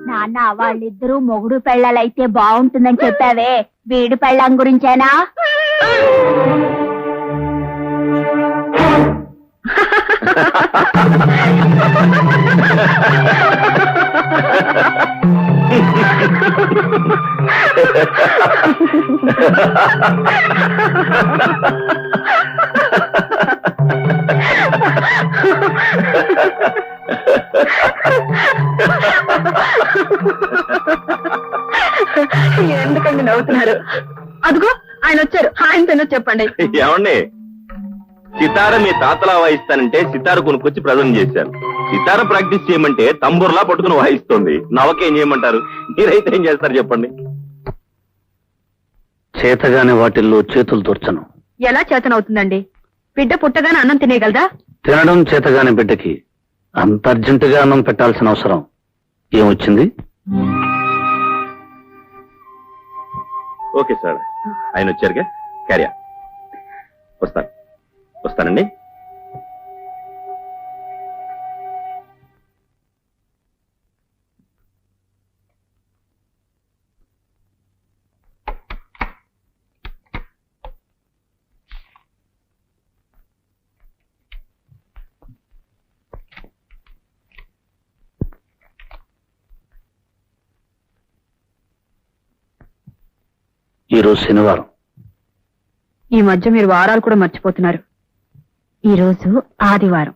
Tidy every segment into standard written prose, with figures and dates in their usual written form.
నాన్న వాళ్ళిద్దరూ మొగుడు పెళ్ళాలైతే బాగుంటుందని చెప్పావే, వీడు పెళ్ళాం గురించేనా? ఎందుకండి నవ్వుతున్నారు? అదిగో ఆయన వచ్చారు, ఆయనతో చెప్పండి. ఏమండి, సితార మీ తాతలా వాయిస్తానంటే సితార కొనుక్కొచ్చి ప్రజెంట్ చేశాను. సితార ప్రాక్టీస్ చేయమంటే తంబూర్లా పట్టుకుని వాయిస్తుంది. నవకేం చేయమంటారు? మీరైతే ఏం చేస్తారు చెప్పండి? చేతగానే వాటిల్లో చేతులు తోర్చను. ఎలా చేతనవుతుందండి? బిడ్డ పుట్టగానే అన్నం తినేయగలదా? తినడం చేతగానే బిడ్డకి అంత అర్జెంటుగా అన్నం పెట్టాల్సిన అవసరం ఏమొచ్చింది? ఓకే సార్, ఆయన వచ్చారుగా, క్యారియా. వస్తానండి. ఈరోజు శనివారం. ఈ మధ్య మీరు వారాలు కూడా మర్చిపోతున్నారు. ఈరోజు ఆదివారం.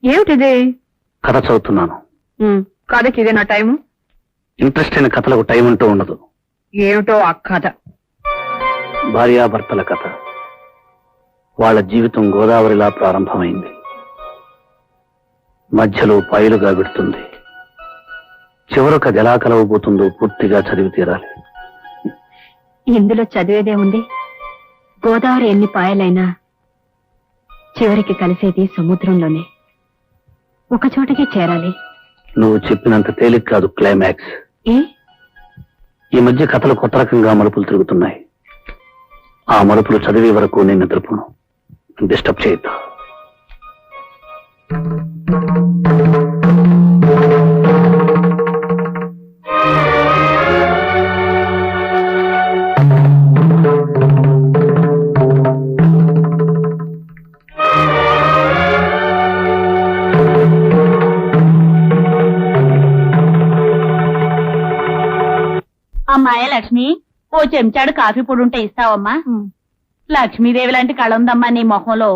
ఏమిటిది? కథ చదువుతున్నాను. కథకి ఇదే నా టైము? ఇంట్రెస్ట్ అయిన కథలకు టైం అంటూ ఉండదు. ఏమిటో ఆ కథ? భార్యాభర్తల కథ. వాళ్ళ జీవితం గోదావరిలా ప్రారంభమైంది, మధ్యలో పాయలుగా విడుతుంది, చివరకు అది ఎలా కలవబోతుందో పూర్తిగా చదివి తీరాలి. ఇందులో చదివేదే ఉంది. గోదావరి ఎన్ని పాయలైనా చివరికి కలిసేది సముద్రంలోనే. ఒక చోటకే చేరాలి. నువ్వు చెప్పినంత తేలిక కాదు క్లైమాక్స్. ఈ మధ్య కథలు కొత్త రకంగా మలుపులు తిరుగుతున్నాయి. ఆ మలుపులు చదివే వరకు నేను నిద్రపోను. డిస్టర్బ్ చేయొద్దు. అమ్మాయ లక్ష్మి, ఓ చెంచాడు కాఫీ పొడి ఉంటే ఇస్తావమ్మా? లక్ష్మీదేవి లాంటి కళ ఉందమ్మా నీ మొహంలో.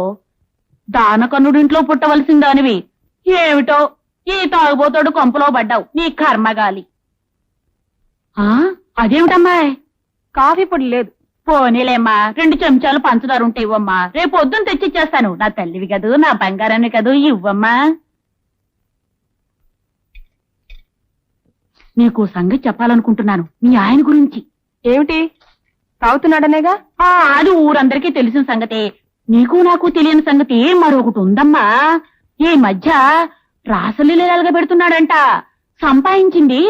దానకన్నుడింట్లో పుట్టవలసిందానివి. ఏమిటో ఈ తాగుబోతోడు కొంపలో పడ్డావు, నీ కర్మగాలి. అదేమిటమ్మాయ్, కాఫీ పొడి లేదు. పోనీలేమ్మా, 2 చెంచాలు పంచదార ఉంటే ఇవ్వమ్మా. రేపు పొద్దున్న తెచ్చిచ్చేస్తాను. నా తల్లివి కదూ, నా బంగారాన్ని కదూ, ఇవ్వమ్మా. నీకు సంగతి చెప్పాలనుకుంటున్నాను, మీ ఆయన గురించి. ఏమిటి? తాగుతున్నాడనేగా? అది ఊరందరికీ తెలిసిన సంగతే. నీకు నాకు తెలియని సంగతి మరొకటి ఉందమ్మా. ఈ మధ్య రాసలీలగా పెడుతున్నాడంట. సంపాదించింది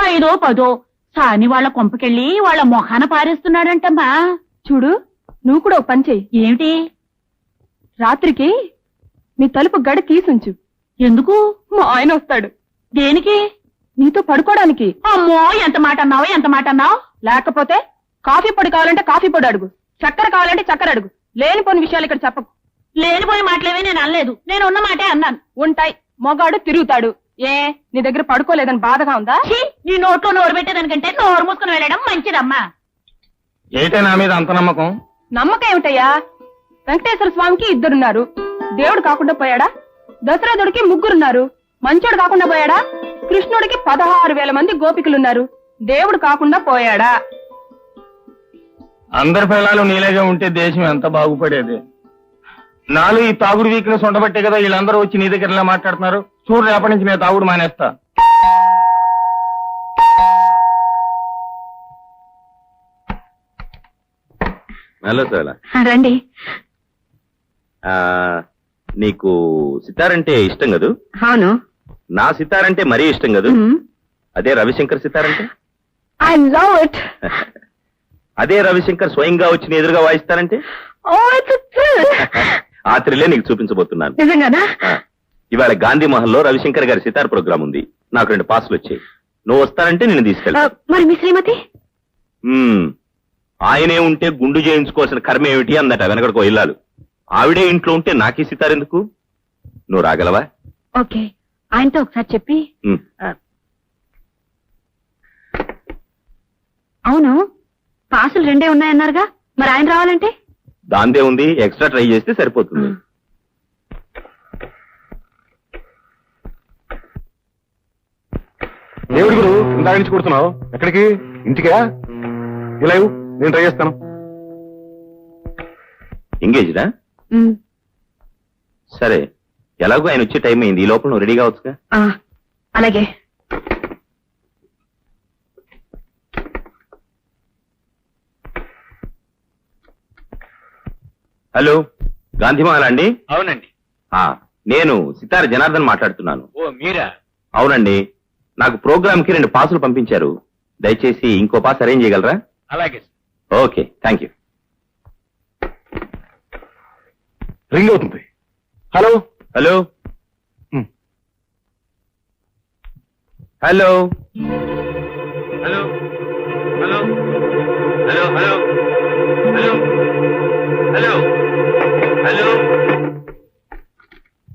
5 or 10 సాని వాళ్ళ కొంపకెళ్ళి వాళ్ళ మొహాన పారేస్తున్నాడంటమ్మా. చూడు, నువ్వు కూడా ఒక పని చెయ్యి. ఏమిటి? రాత్రికి నీ తలుపు గడి తీసుంచు. ఎందుకు? మా ఆయన వస్తాడు. దేనికి? నీతో పడుకోవడానికి. అమ్మో, ఎంత మాట అన్నావు? లేకపోతే కాఫీ పొడి కావాలంటే కాఫీ పొడి అడుగు, చక్కెర కావాలంటే చక్కెర అడుగు. లేనిపోని విషయాలు ఇక్కడ చెప్పకు. లేనిపోయి మాటలేవే నేను అనలేదు. నేను ఉన్న మాటే అన్నాను. ఉంటాయి, మొగాడు తిరుగుతాడు. నీ దగ్గర పడుకోలేదని బాధగా ఉందా? నీ నోట్లో నోరు పెట్టేదానికంటే నోరు మూసుకుని వెళ్ళడం మంచిదమ్మా. ఏంటే నా మీద అంత నమ్మకం? నమ్మకం ఏమిటయ్యా? వెంకటేశ్వర స్వామికి 2 దేవుడు కాకుండా పోయాడా? దశరథుడికి 3 మంచోడు కాకుండా పోయాడా? కృష్ణుడికి 16,000 మంది గోపికలున్నారు. దేవుడు కాకుండా పోయాడా? అందరి పిల్లలు నీలేగా ఉంటే దేశం ఎంత బాగుపడేది. నాలో ఈ తాగుడు వీక్నెస్ ఉండబట్టే కదా వీళ్ళందరూ వచ్చి నీ దగ్గర ఇలా మాట్లాడుతున్నారు. చూడు, రేపటి నుంచి నేను తాగుడు మానేస్తా. Hello sir. రండి. నీకు సితారంటే ఇష్టం కదూ? అవును. నా సితారంటే మరీ ఇష్టం కదూ? అదే రవిశంకర్ సితారంటే? I love it. అదే రవిశంకర్ స్వయంగా వచ్చి ఎదురుగా వాయిస్తానంటే? ఆ థ్రిల్లే నీకు చూపించబోతున్నాను. నిజంగానా? ఆ, ఇవాళ గాంధీ మహల్లో రవిశంకర్ గారి సితార్ ప్రోగ్రామ్ ఉంది. నాకు 2 పాసులు వచ్చాయి. నువ్వు వస్తానంటే నేను తీసుకెళ్తా. మరి మీ శ్రీమతి? ఆయనే ఉంటే గుండు చేయించుకోవాల్సిన కర్మ ఏమిటి అందట వెనకడికో ఇల్లాలు. ఆవిడే ఇంట్లో ఉంటే నాకీ సితార్ ఎందుకు? నువ్వు రాగలవా? ఓకే, ఆయనతో ఒకసారి చెప్పి. ఉమ్. అవును, పాసులు 2 ఉన్నాయన్నారుగా, మరి ఆయన రావాలంటే? దాందే ఉంది, ఎక్స్ట్రా ట్రై చేస్తే సరిపోతుంది. దేవుడి గురు ఇందాక నుంచి కొడుతున్నావు, ఎక్కడికి? ఇంటికా? ఇలా ఇవ్వు, నేను ట్రై చేస్తాను. ఎంగేజ్డా? సరే, ఎలాగో ఆయన వచ్చే టైం అయింది. ఈ లోపల నువ్వు రెడీ కావచ్చుగా. అలాగే. హలో, గాంధీమాల అండి? అవునండి. నేను సితార జనార్దన్ మాట్లాడుతున్నాను. ఓ మీరా? అవునండి, నాకు ప్రోగ్రామ్ కి 2 పాసులు పంపించారు. దయచేసి ఇంకో పాస్ అరేంజ్ చేయగలరా? అలాగే. Okay, thank you. రింగ్ అవుతుంది. Hello hello hello hello hello hello hello hello hello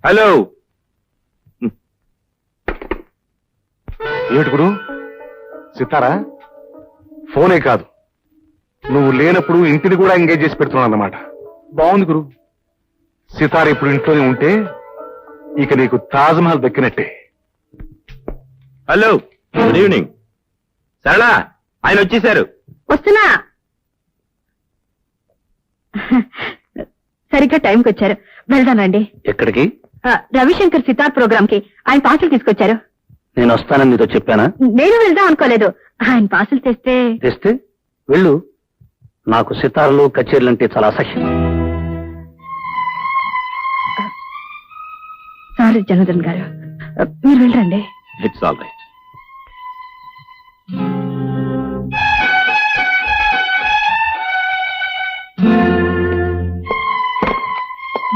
hello. ఏమిటి గురు? సితారా? ఫోనే కాదు, నువ్వు లేనప్పుడు ఇంటిని కూడా ఎంగేజ్ చేసి పెడుతున్నావు అన్నమాట. బాగుంది గురు. సితార ఇప్పుడు ఇంట్లోనే ఉంటే ఇక నీకు తాజ్ మహల్ దక్కినట్టే. Hello, good evening. సరళ, ఆయన వచ్చేసారు. వస్తున్నా. సరిగ్గా టైంకి వచ్చారు. వెళ్దానండి. ఎక్కడికి? రవిశంకర్ సితార్ ప్రోగ్రామ్ కి ఆయన పాసులు తీసుకొచ్చారు. నేను వస్తానని నీతో చెప్పానా? నేను వెళ్దాం అనుకోలేదు, ఆయన పాసులు తెస్తే. తెస్తే వెళ్ళు. నాకు సితార్లు కచేరీలు అంటే చాలా అసహ్యం. సారీ జనార్దన్ గారు, మీరు వెళ్ళండి. It's all right.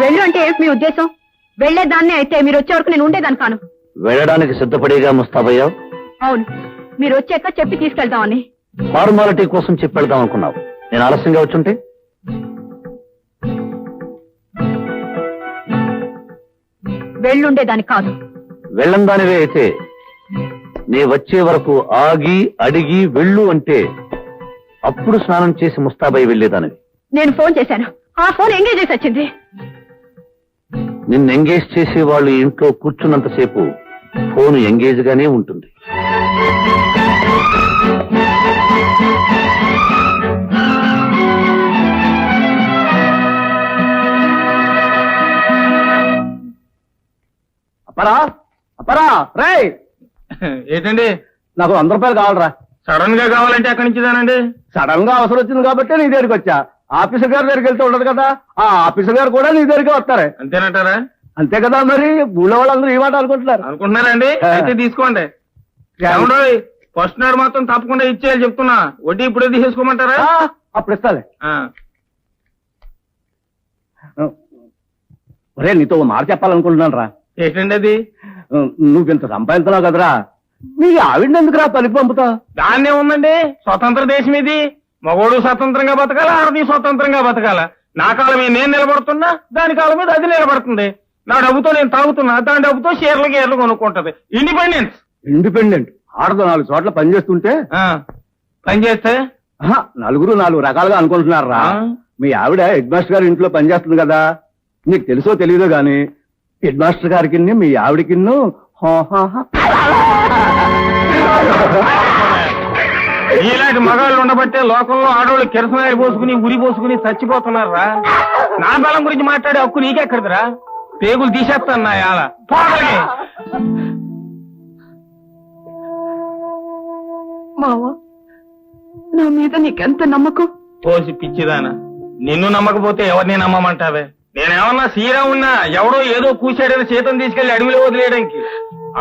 వెళ్ళు అంటే ఏంటి మీ ఉద్దేశం? వెళ్లేదాన్నే అయితే మీరు వచ్చే వరకు నేను ఉండేదాన్ని కాను. వెళ్ళడానికి సిద్ధపడేగా ముస్తాబయ్యావు. అవును, మీరు వచ్చాక చెప్పి తీసుకెళ్తామని. ఫార్మాలిటీ కోసం చెప్పి వెళ్దాం అనుకున్నావు. నేను ఆలస్యంగా వచ్చుంటే? వెళ్ళుండేదాన్ని కాదు. వెళ్ళందానివే అయితే నీ వచ్చే వరకు ఆగి అడిగి వెళ్ళు అంటే అప్పుడు స్నానం చేసి ముస్తాబై వెళ్లేదానివి. నేను ఫోన్ చేశాను, ఆ ఫోన్ ఎంగేజ్ చేసి వచ్చింది. నిన్ను ఎంగేజ్ చేసే వాళ్ళు ఇంట్లో కూర్చున్నంతసేపు ఫోన్ ఎంగేజ్ గానే ఉంటుంది. అపరా అపరా రే. ఏంటండి? నాకు 100 రూపాయలు కావాలరా. సడన్ గా కావాలంటే ఎక్కడి నుంచి దానండి? సడన్ గా అవసరం వచ్చింది కాబట్టి నీ దగ్గరికి వచ్చా. ఆఫీసర్ గారి దగ్గరికి వెళ్తే ఉండదు కదా, ఆ ఆఫీసర్ గారు కూడా నీ దగ్గరికి వస్తారే. అంతేనంటారా? అంతే కదా, మరి ఊళ్ళో వాళ్ళందరూ ఈ మాట అనుకుంటున్నారండి. అయితే తీసుకోండి. ఫస్ట్ నాడు మాత్రం తప్పకుండా ఇచ్చేయాలి చెప్తున్నా. వడ్డీ ఇప్పుడే తీసేసుకోమంటారా? అప్పుడు ఇస్తాలే. ఒరే, నీతో మాట చెప్పాలనుకుంటున్నాను రా. ఏంటండి అది? నువ్వు ఇంత సంపాదించినావు కదరా, మీ ఆవిడని ఎందుకురా పనికి పంపుతా? దాన్నే ఉందండి, స్వతంత్ర దేశం ఇది. మగోడు స్వతంత్రంగా బతకాల, ఆడది స్వతంత్రంగా బతకాల. నా కాలం మీద నేను నిలబడుతున్నా, దాని కాలం మీద అది నిలబడుతుంది. నా డబ్బుతో నేను తాగుతున్నా, దాని డబ్బుతో షేర్లు కొనుక్కుంటది. ఇండిపెండెంట్ ఆడదు 4 చోట్ల పనిచేస్తుంటే పనిచేస్తే నలుగురు 4 రకాలుగా అనుకుంటున్నారా. మీ ఆవిడ హెడ్ మాస్టర్ గారి ఇంట్లో పనిచేస్తుంది కదా, నీకు తెలుసో తెలియదో గాని హెడ్ మాస్టర్ గారికి మీ ఆవిడకి ఇలాంటి మగాళ్ళు ఉండబట్టే లోకంలో ఆడవాళ్ళు కిరసనాయి పోసుకుని ఉరి పోసుకుని చచ్చిపోతున్నారా. నా బలం గురించి మాట్లాడే హక్కు నీకెక్కడిదిరా? పేగులు తీసేస్తాను నా యాల. మావా, నా మీద నీకెంత నమ్మకం? పోసి పిచ్చిదానా, నిన్ను నమ్మకపోతే ఎవరిని నమ్మమంటావే? నేనేమన్నా శ్రీరామున్నా ఎవడో ఏదో కూశాడని సీతను తీసుకెళ్లి అడవిలో వదిలేయడానికి.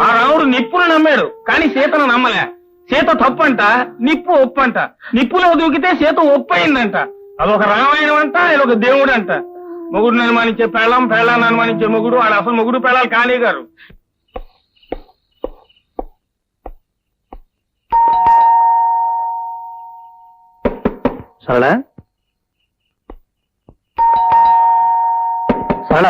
ఆ రాముడు నిప్పును నమ్మాడు కానీ సీతను నమ్మలే. సీత తప్పంట, నిప్పు ఒప్పంట. నిప్పులో దూకితే సీత ఒప్పయిందంట. అదొక రామాయణం అంట, ఇదొక దేవుడు అంట. మొగుడుని అనుమానించే పెళ్ళం, పెళ్ళాన్ని అనుమానించే మొగుడు, వాళ్ళు అసలు మొగుడు పెళ్ళాలు కానీ గారు. సరళ సరళ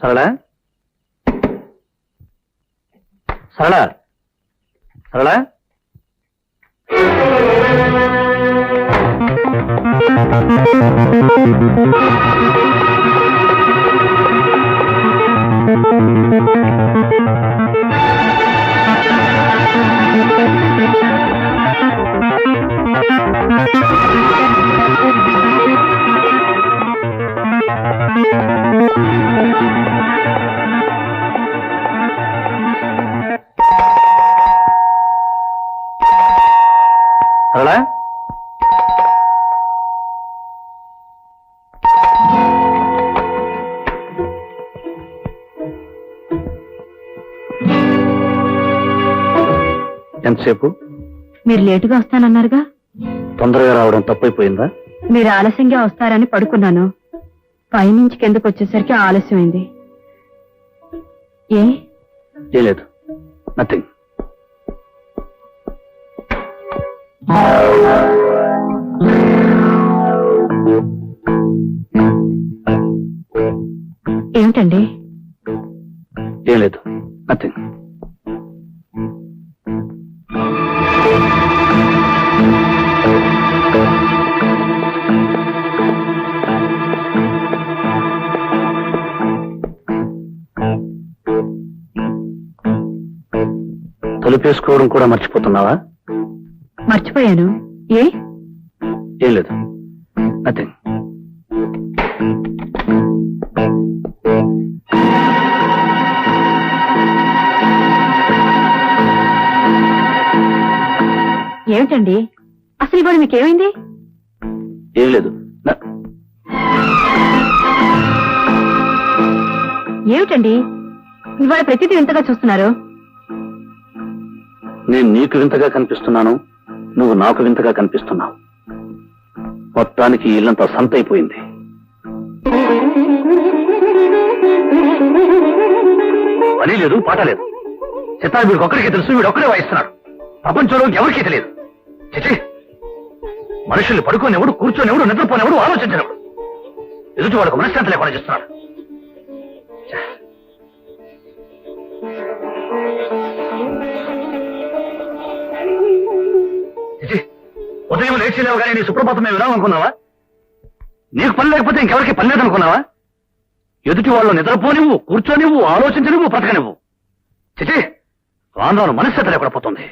సరళ సరళ సరళ సరళ ఎంతసేపు? మీరు లేటుగా వస్తానన్నారుగా. తొందరగా రావడం తప్పైపోయిందా? మీరు ఆలస్యంగా వస్తారని పడుకున్నాను. పైనుంచి కిందకు వచ్చేసరికి ఆలస్యమైంది. ఏం లేదు, నథింగ్. ఏమిటండి? ఏం లేదు, నథింగ్. తలుపేసుకోవడం కూడా మర్చిపోతున్నావా? మర్చిపోయాను. ఏం లేదు, నథింగ్. ఏమిటండి అసలు ఇవాళ మీకేమైంది? ఏం లేదు. ఏమిటండి ఇవాళ ప్రతిదీ వింతగా చూస్తున్నారు? నేను నీకు వింతగా కనిపిస్తున్నాను, నువ్వు నాకు వింతగా కనిపిస్తున్నావు. మొత్తానికి ఈ ఇల్లంతా సంతైపోయింది. పని లేదు, పాట లేదు. చిత్తారు వీడికి ఒక్కడికే తెలుసు, వీడు ఒక్కడే వాయిస్తున్నాడు. ప్రపంచంలో ఎవరికీ తెలియదు. చిచి, మనుషుల్ని పడుకోనివ్వడు, కూర్చొనివ్వడు, నిద్రపోనివ్వడు, ఆలోచించనివ్వడు. ఎదుటి వాళ్ళకు మనశ్శాంతి లేకుండా చేస్తున్నాడు. చిచి, ఉదయం లేచి లేవగానే నీ సుప్రభాతం మేము వినాలనుకున్నావా? నీకు పని లేకపోతే ఇంకెవరికి పని లేదనుకున్నావా? ఎదుటి వాళ్ళు నిద్రపోనివ్వు, కూర్చోనివ్వు, ఆలోచించనివ్వు, బ్రతకనివ్వు. చిచి, రాను రాను మనశ్శాంతి లేకుండా పోతుంది.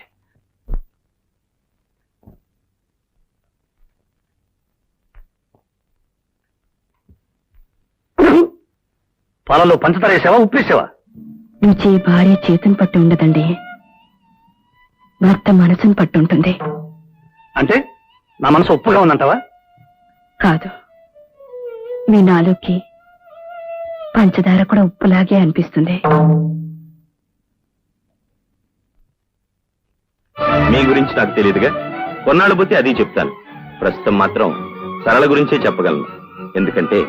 పాలలో పంచదార వేసావా, ఉప్పేసావా? రుచి భార్య చేతుని పట్టి ఉండదండి, భర్త మనసును పట్టి ఉంటుంది. అంటే నా మనసు ఉప్పుగా ఉందంటావా? కాదు, మీ నాలుగుకి పంచదార కూడా ఉప్పులాగే అనిపిస్తుంది. మీ గురించి నాకు తెలియదుగా, కొన్నాళ్ళు పోతే అది చెప్తాను. ప్రస్తుతం మాత్రం సరళ గురించే చెప్పగలను. ఎందుకంటే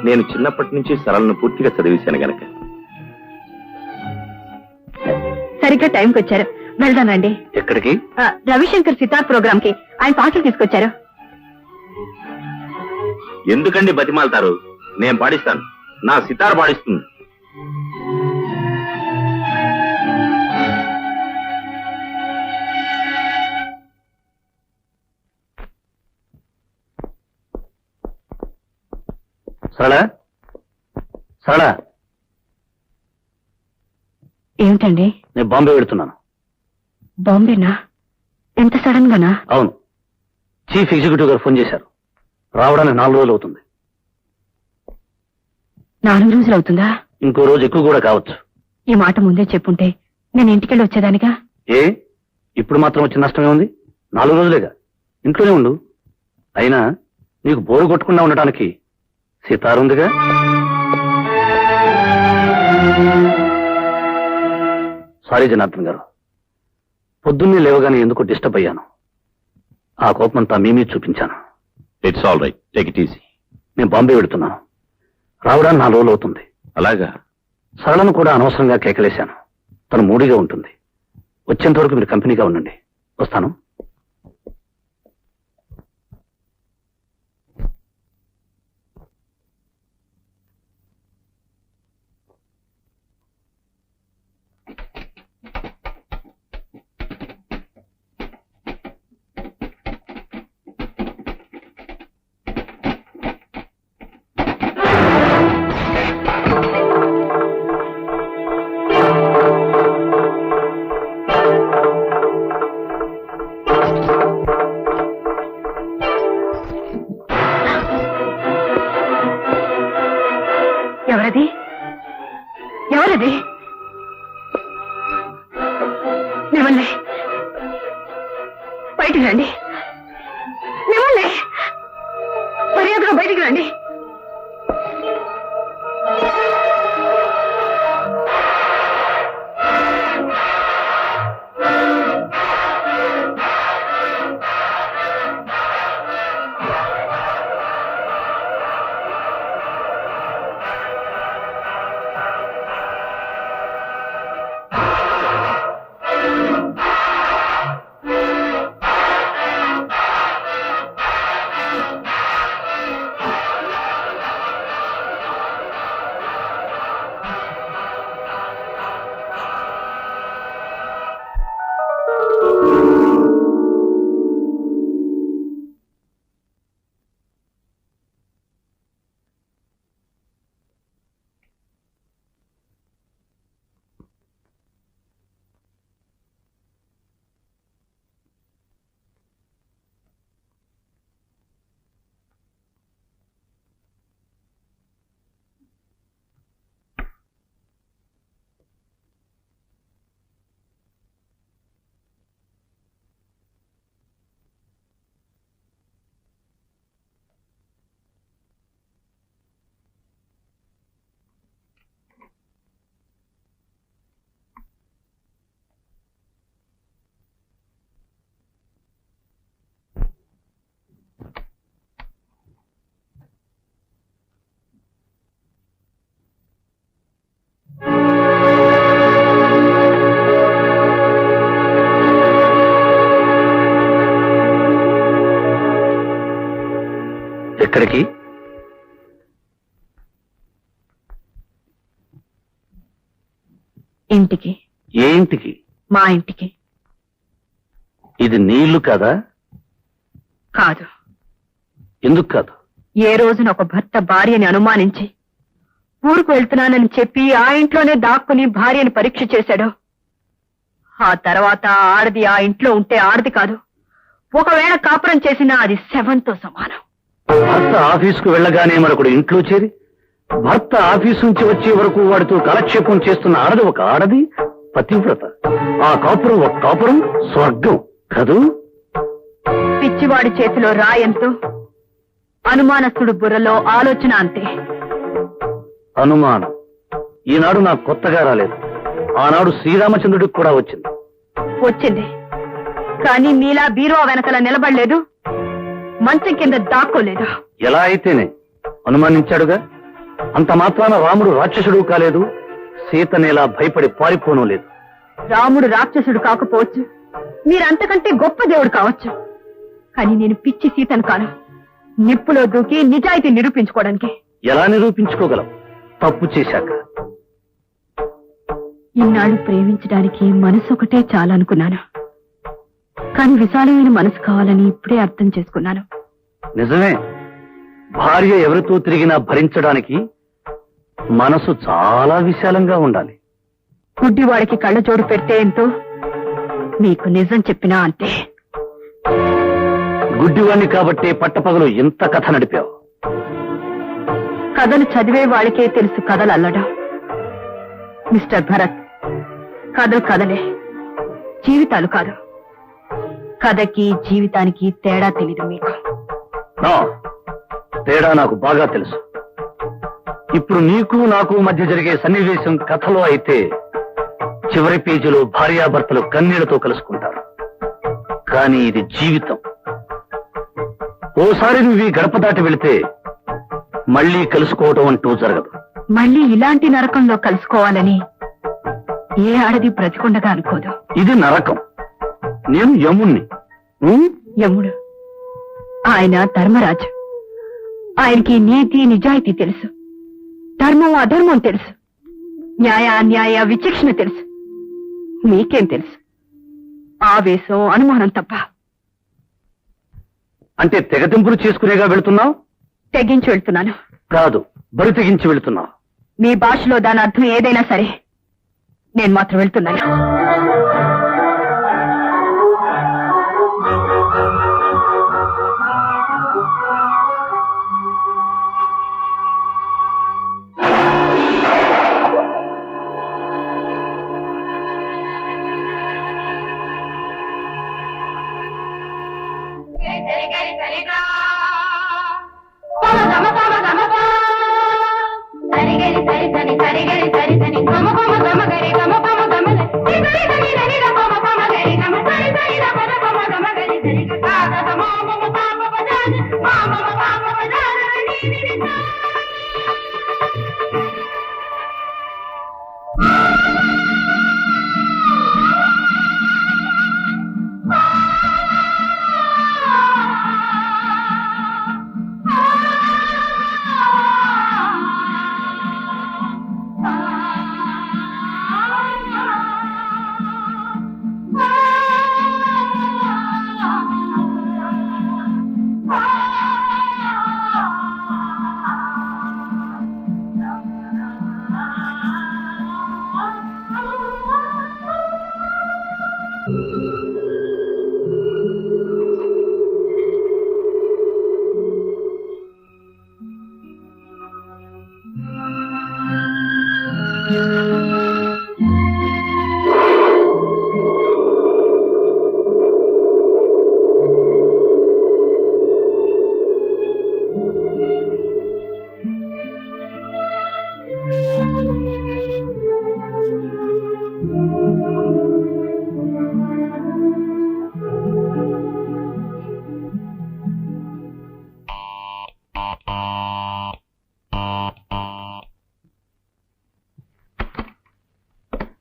నేను చిన్నప్పటి నుంచి సరళను పూర్తిగా చదివేశాను గనక. సరిగ్గా టైంకి వచ్చారు, వెళ్దానండి. ఎక్కడికి? రవిశంకర్ సితార్ ప్రోగ్రామ్ కి ఆయన పాటలు తీసుకొచ్చారు. ఎందుకండి బతిమాలతారు? నేను పాడిస్తాను, నా సితార్ పాడిస్తుంది. సరళ, సరళ, ఏమిటండి? నేను బాంబే వెళుతున్నాను. బాంబేనా? ఎంత సడన్ గానా? అవును, చీఫ్ ఎగ్జిక్యూటివ్ గారు ఫోన్ చేశారు. రావడానికి 4 రోజులు అవుతుంది. 4 రోజులు అవుతుందా? ఇంకో రోజు ఎక్కువ కూడా కావచ్చు. ఈ మాట ముందే చెప్పుంటే నేను ఇంటికెళ్ళి వచ్చేదానిగా. ఏ, ఇప్పుడు మాత్రం వచ్చే నష్టమే ఉంది? 4 రోజులేగా, ఇంట్లోనే ఉండు. అయినా నీకు బోరు కొట్టకుండా ఉండటానికి సితారుందిగా. సారీ జనార్దన్ గారు, పొద్దున్నే లేవగానే ఎందుకు డిస్టర్బ్ అయ్యాను. ఆ కోపమంతా మీ మీద చూపించాను. It's all right, take it easy. నేను బాంబే వెడుతున్నాను. రావడానికి 4 రోజులు అవుతుంది. అలాగా? సరళను కూడా అనవసరంగా కేకలేశాను. తను మూడిగా ఉంటుంది. వచ్చేంత వరకు మీరు కంపెనీగా ఉండండి. వస్తాను. ఎవరది? ఎవరది? మిమ్మల్ని బయటికి రండి. మిమ్మల్ని మర్యాదగా బయటికి రండి. ఎక్కడికి? ఇంటికి. ఏ ఇంటికి? మా ఇంటికి. ఇది నీ ఇల్లు కాదా? కాదు. ఎందుకు కాదు? ఏ రోజున ఒక భర్త భార్యని అనుమానించి ఊరుకు వెళ్తున్నానని చెప్పి ఆ ఇంట్లోనే దాక్కుని భార్యని పరీక్ష చేశాడో, ఆ తర్వాత ఆడది ఆ ఇంట్లో ఉంటే ఆడది కాదు, ఒకవేళ కాపురం చేసినా అది శవంతో సమానం. భర్త ఆఫీసుకు వెళ్ళగానే మరొకడు ఇంట్లో చేరి భర్త ఆఫీసు నుంచి వచ్చే వరకు వాడితో కాలక్షేపం చేస్తున్న ఆడది ఒక ఆడది, పతివ్రత. ఆ కాపురం ఒక కాపురం, స్వర్గం కదూ? పిచ్చివాడి చేతిలో రాయంతో అనుమానస్తుడు బుర్రలో ఆలోచన అంతే. అనుమానం ఈనాడు నాకు కొత్తగా రాలేదు. ఆనాడు శ్రీరామచంద్రుడికి కూడా వచ్చింది. వచ్చింది, కానీ నీలా బీరువా వెనకల నిలబడలేదు, మంచం కింద దాక్కోలేదు. ఎలా అయితేనే అనుమానించాడుగా. అంత మాత్రాన రాముడు రాక్షసుడు కాలేదు, సీతనేలా భయపడి పారిపోను లేదు. రాముడు రాక్షసుడు కాకపోవచ్చు, మీరంతకంటే గొప్ప దేవుడు కావచ్చు, కానీ నేను పిచ్చి సీతను కాను. నిప్పులో దూకి నిజాయితీ నిరూపించుకోవడానికి. ఎలా నిరూపించుకోగలం తప్పు చేశాక? ఇన్నాళ్ళు ప్రేమించడానికి మనసు ఒకటే చాలనుకున్నాను, కానీ విశాలమైన మనసు కావాలని ఇప్పుడే అర్థం చేసుకున్నాను. నిజమే, భార్య ఎవరితో తిరిగినా భరించడానికి మనసు చాలా విశాలంగా ఉండాలి. గుడ్డివాడికి కళ్ళజోడు పెడితే ఎంతో, మీకు నిజం చెప్పినా అంతే. గుడ్డివాణ్ణి కాబట్టే పట్టపగలు ఇంత కథ నడిపావు. కథలు చదివే వాళ్ళకే తెలుసు కథలు అల్లడం. మిస్టర్ భరత్, కథలు కథలే, జీవితాలు కాదు. కథకి జీవితానికి తేడా తెలీదు మీకు. నా తేడా నాకు బాగా తెలుసు. ఇప్పుడు నీకు నాకు మధ్య జరిగే సన్నివేశం కథలో అయితే చివరి పేజీలో భార్యాభర్తలు కన్నీళ్లతో కలుసుకుంటారు. కానీ ఇది జీవితం. ఓసారి నువ్వు ఈ గడప దాటి వెళితే మళ్ళీ కలుసుకోవటం అంటూ జరగదు. మళ్ళీ ఇలాంటి నరకంలో కలుసుకోవాలని ఏ ఆడది బ్రతికుండగా అనుకోదు. ఇది నరకం. నేను యముణ్ణి. యముడు ఆయన ధర్మరాజు. ఆయనకి నీతి నిజాయితీ తెలుసు, ధర్మం అధర్మం తెలుసు, న్యాయ అన్యాయ విచక్షణ తెలుసు. మీకేం తెలుసు? ఆవేశం అనుమానం తప్ప. అంటే తెగతింపులు చేసుకునేగా వెళుతున్నావు? తెగించి వెళ్తున్నాను. కాదు, బరి తెగించి వెళుతున్నావు. మీ భాషలో దాని అర్థం ఏదైనా సరే నేను మాత్రం వెళ్తున్నాను.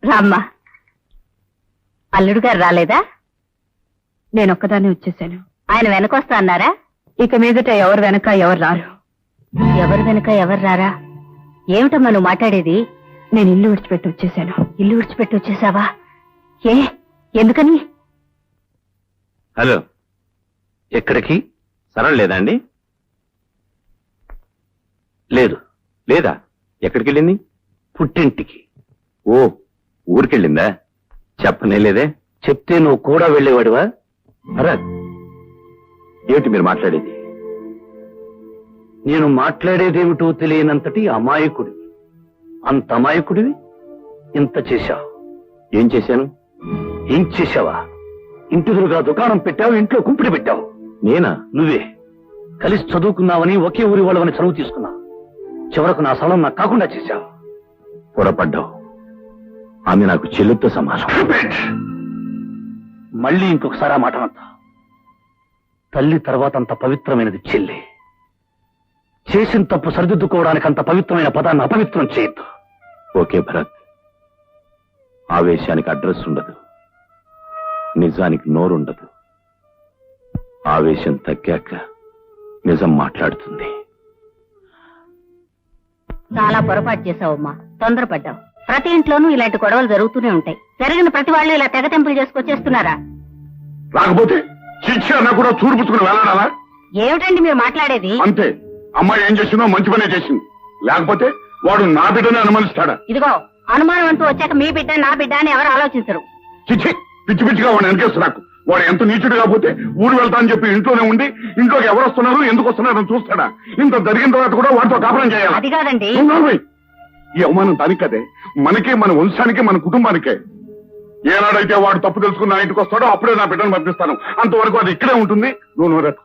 రామ్మా. అల్లుడు గారు రాలేదా? నేనొక్కదాన్ని వచ్చేసాను. ఆయన వెనకొస్తా అన్నారా? ఇక మీదట ఎవరు వెనక ఎవరు రారు. ఎవరు వెనక ఎవరు రారా? ఏమిటమ్మా నువ్వు మాట్లాడేది? నేను ఇల్లు విడిచిపెట్టి వచ్చేసాను. ఇల్లు విడిచిపెట్టి వచ్చేసావా? ఏ ఎందుకని? హలో, ఎక్కడికి? సరళ లేదా అండి? లేదు. లేదా? ఎక్కడికి వెళ్ళింది? పుట్టింటికి. ఓ, ఊరికెళ్ళిందా? చెప్పనే లేదే. చెప్తే నువ్వు కూడా వెళ్ళేవాడివా? భరత్, ఏమిటి మీరు మాట్లాడేది? నేను మాట్లాడేదేమిటో తెలియనంతటి అమాయకుడివి. అంత అమాయకుడివి ఇంత చేశావు. ఏం చేశాను? ఏం చేశావా? ఇంటిదురుగా దుకాణం పెట్టావు, ఇంట్లో కుంపిడి పెట్టావు. నేనా? నువ్వే. కలిసి చదువుకున్నావని, ఒకే ఊరి వాళ్ళవని చదువు తీసుకున్నావు. చివరకు నా స్థలం నాకు కాకుండా చేశావు. పొరపడ్డావు. ఆమె నాకు చెల్లితో సమానం. మళ్ళీ ఇంకొకసారి ఆ మాట అంతా. తల్లి తర్వాత అంత పవిత్రమైనది చెల్లి. చేసిన తప్పు సరిదిద్దుకోవడానికి అంత పవిత్రమైన పదాన్ని అపవిత్రం చేయొద్దు. ఓకే భరత్, ఆవేశానికి అడ్రస్ ఉండదు, నిజానికి నోరుండదు. ఆవేశం తగ్గాక నిజం మాట్లాడుతుంది. చాలా పొరపాటు చేసావమ్మా, తొందరపడ్డావు. ప్రతి ఇంట్లోనూ ఇలాంటి గొడవలు జరుగుతూనే ఉంటాయి. జరిగిన ప్రతి వాళ్ళు ఇలా తెగతెంపులు చేసుకొచ్చేస్తున్నారా? రాకపోతే శిక్ష అన్న కూడా చూడుపుచ్చుకుని వెళ్ళడాలా? ఏమిటండి మీరు మాట్లాడేది? అంతే. అమ్మాయి ఏం చేసిందో మంచి పనే చేసింది. లేకపోతే వాడు నా బిడ్డని అనుమానిస్తాడా? ఇదిగో, అనుమానం అంటూ వచ్చాక మీ బిడ్డ నా బిడ్డ అని ఎవరు ఆలోచించరు. చిచ్చి, పిచ్చి పిచ్చిగా వాడు వెనకేస్తు. నాకు వాడు ఎంత నీచుడు కాకపోతే ఊరు వెళ్తా అని చెప్పి ఇంట్లోనే ఉండి ఇంట్లోకి ఎవరు వస్తున్నారు, ఎందుకు వస్తున్నారు అని చూస్తాడా? ఇంత జరిగిన తర్వాత కూడా వాడితో కాపురం చేయాలి. అది కాదండి. ఈ అవమానం దానికి కదే, మనకే, మన వంశానికే, మన కుటుంబానికే. ఏనాడైతే వాడు తప్పు తెలుసుకుని నా ఇంటికి వస్తాడో అప్పుడే నా బిడ్డను పంపిస్తాను. అంతవరకు అది ఇక్కడే ఉంటుంది. నువ్వు నోరెట్టు.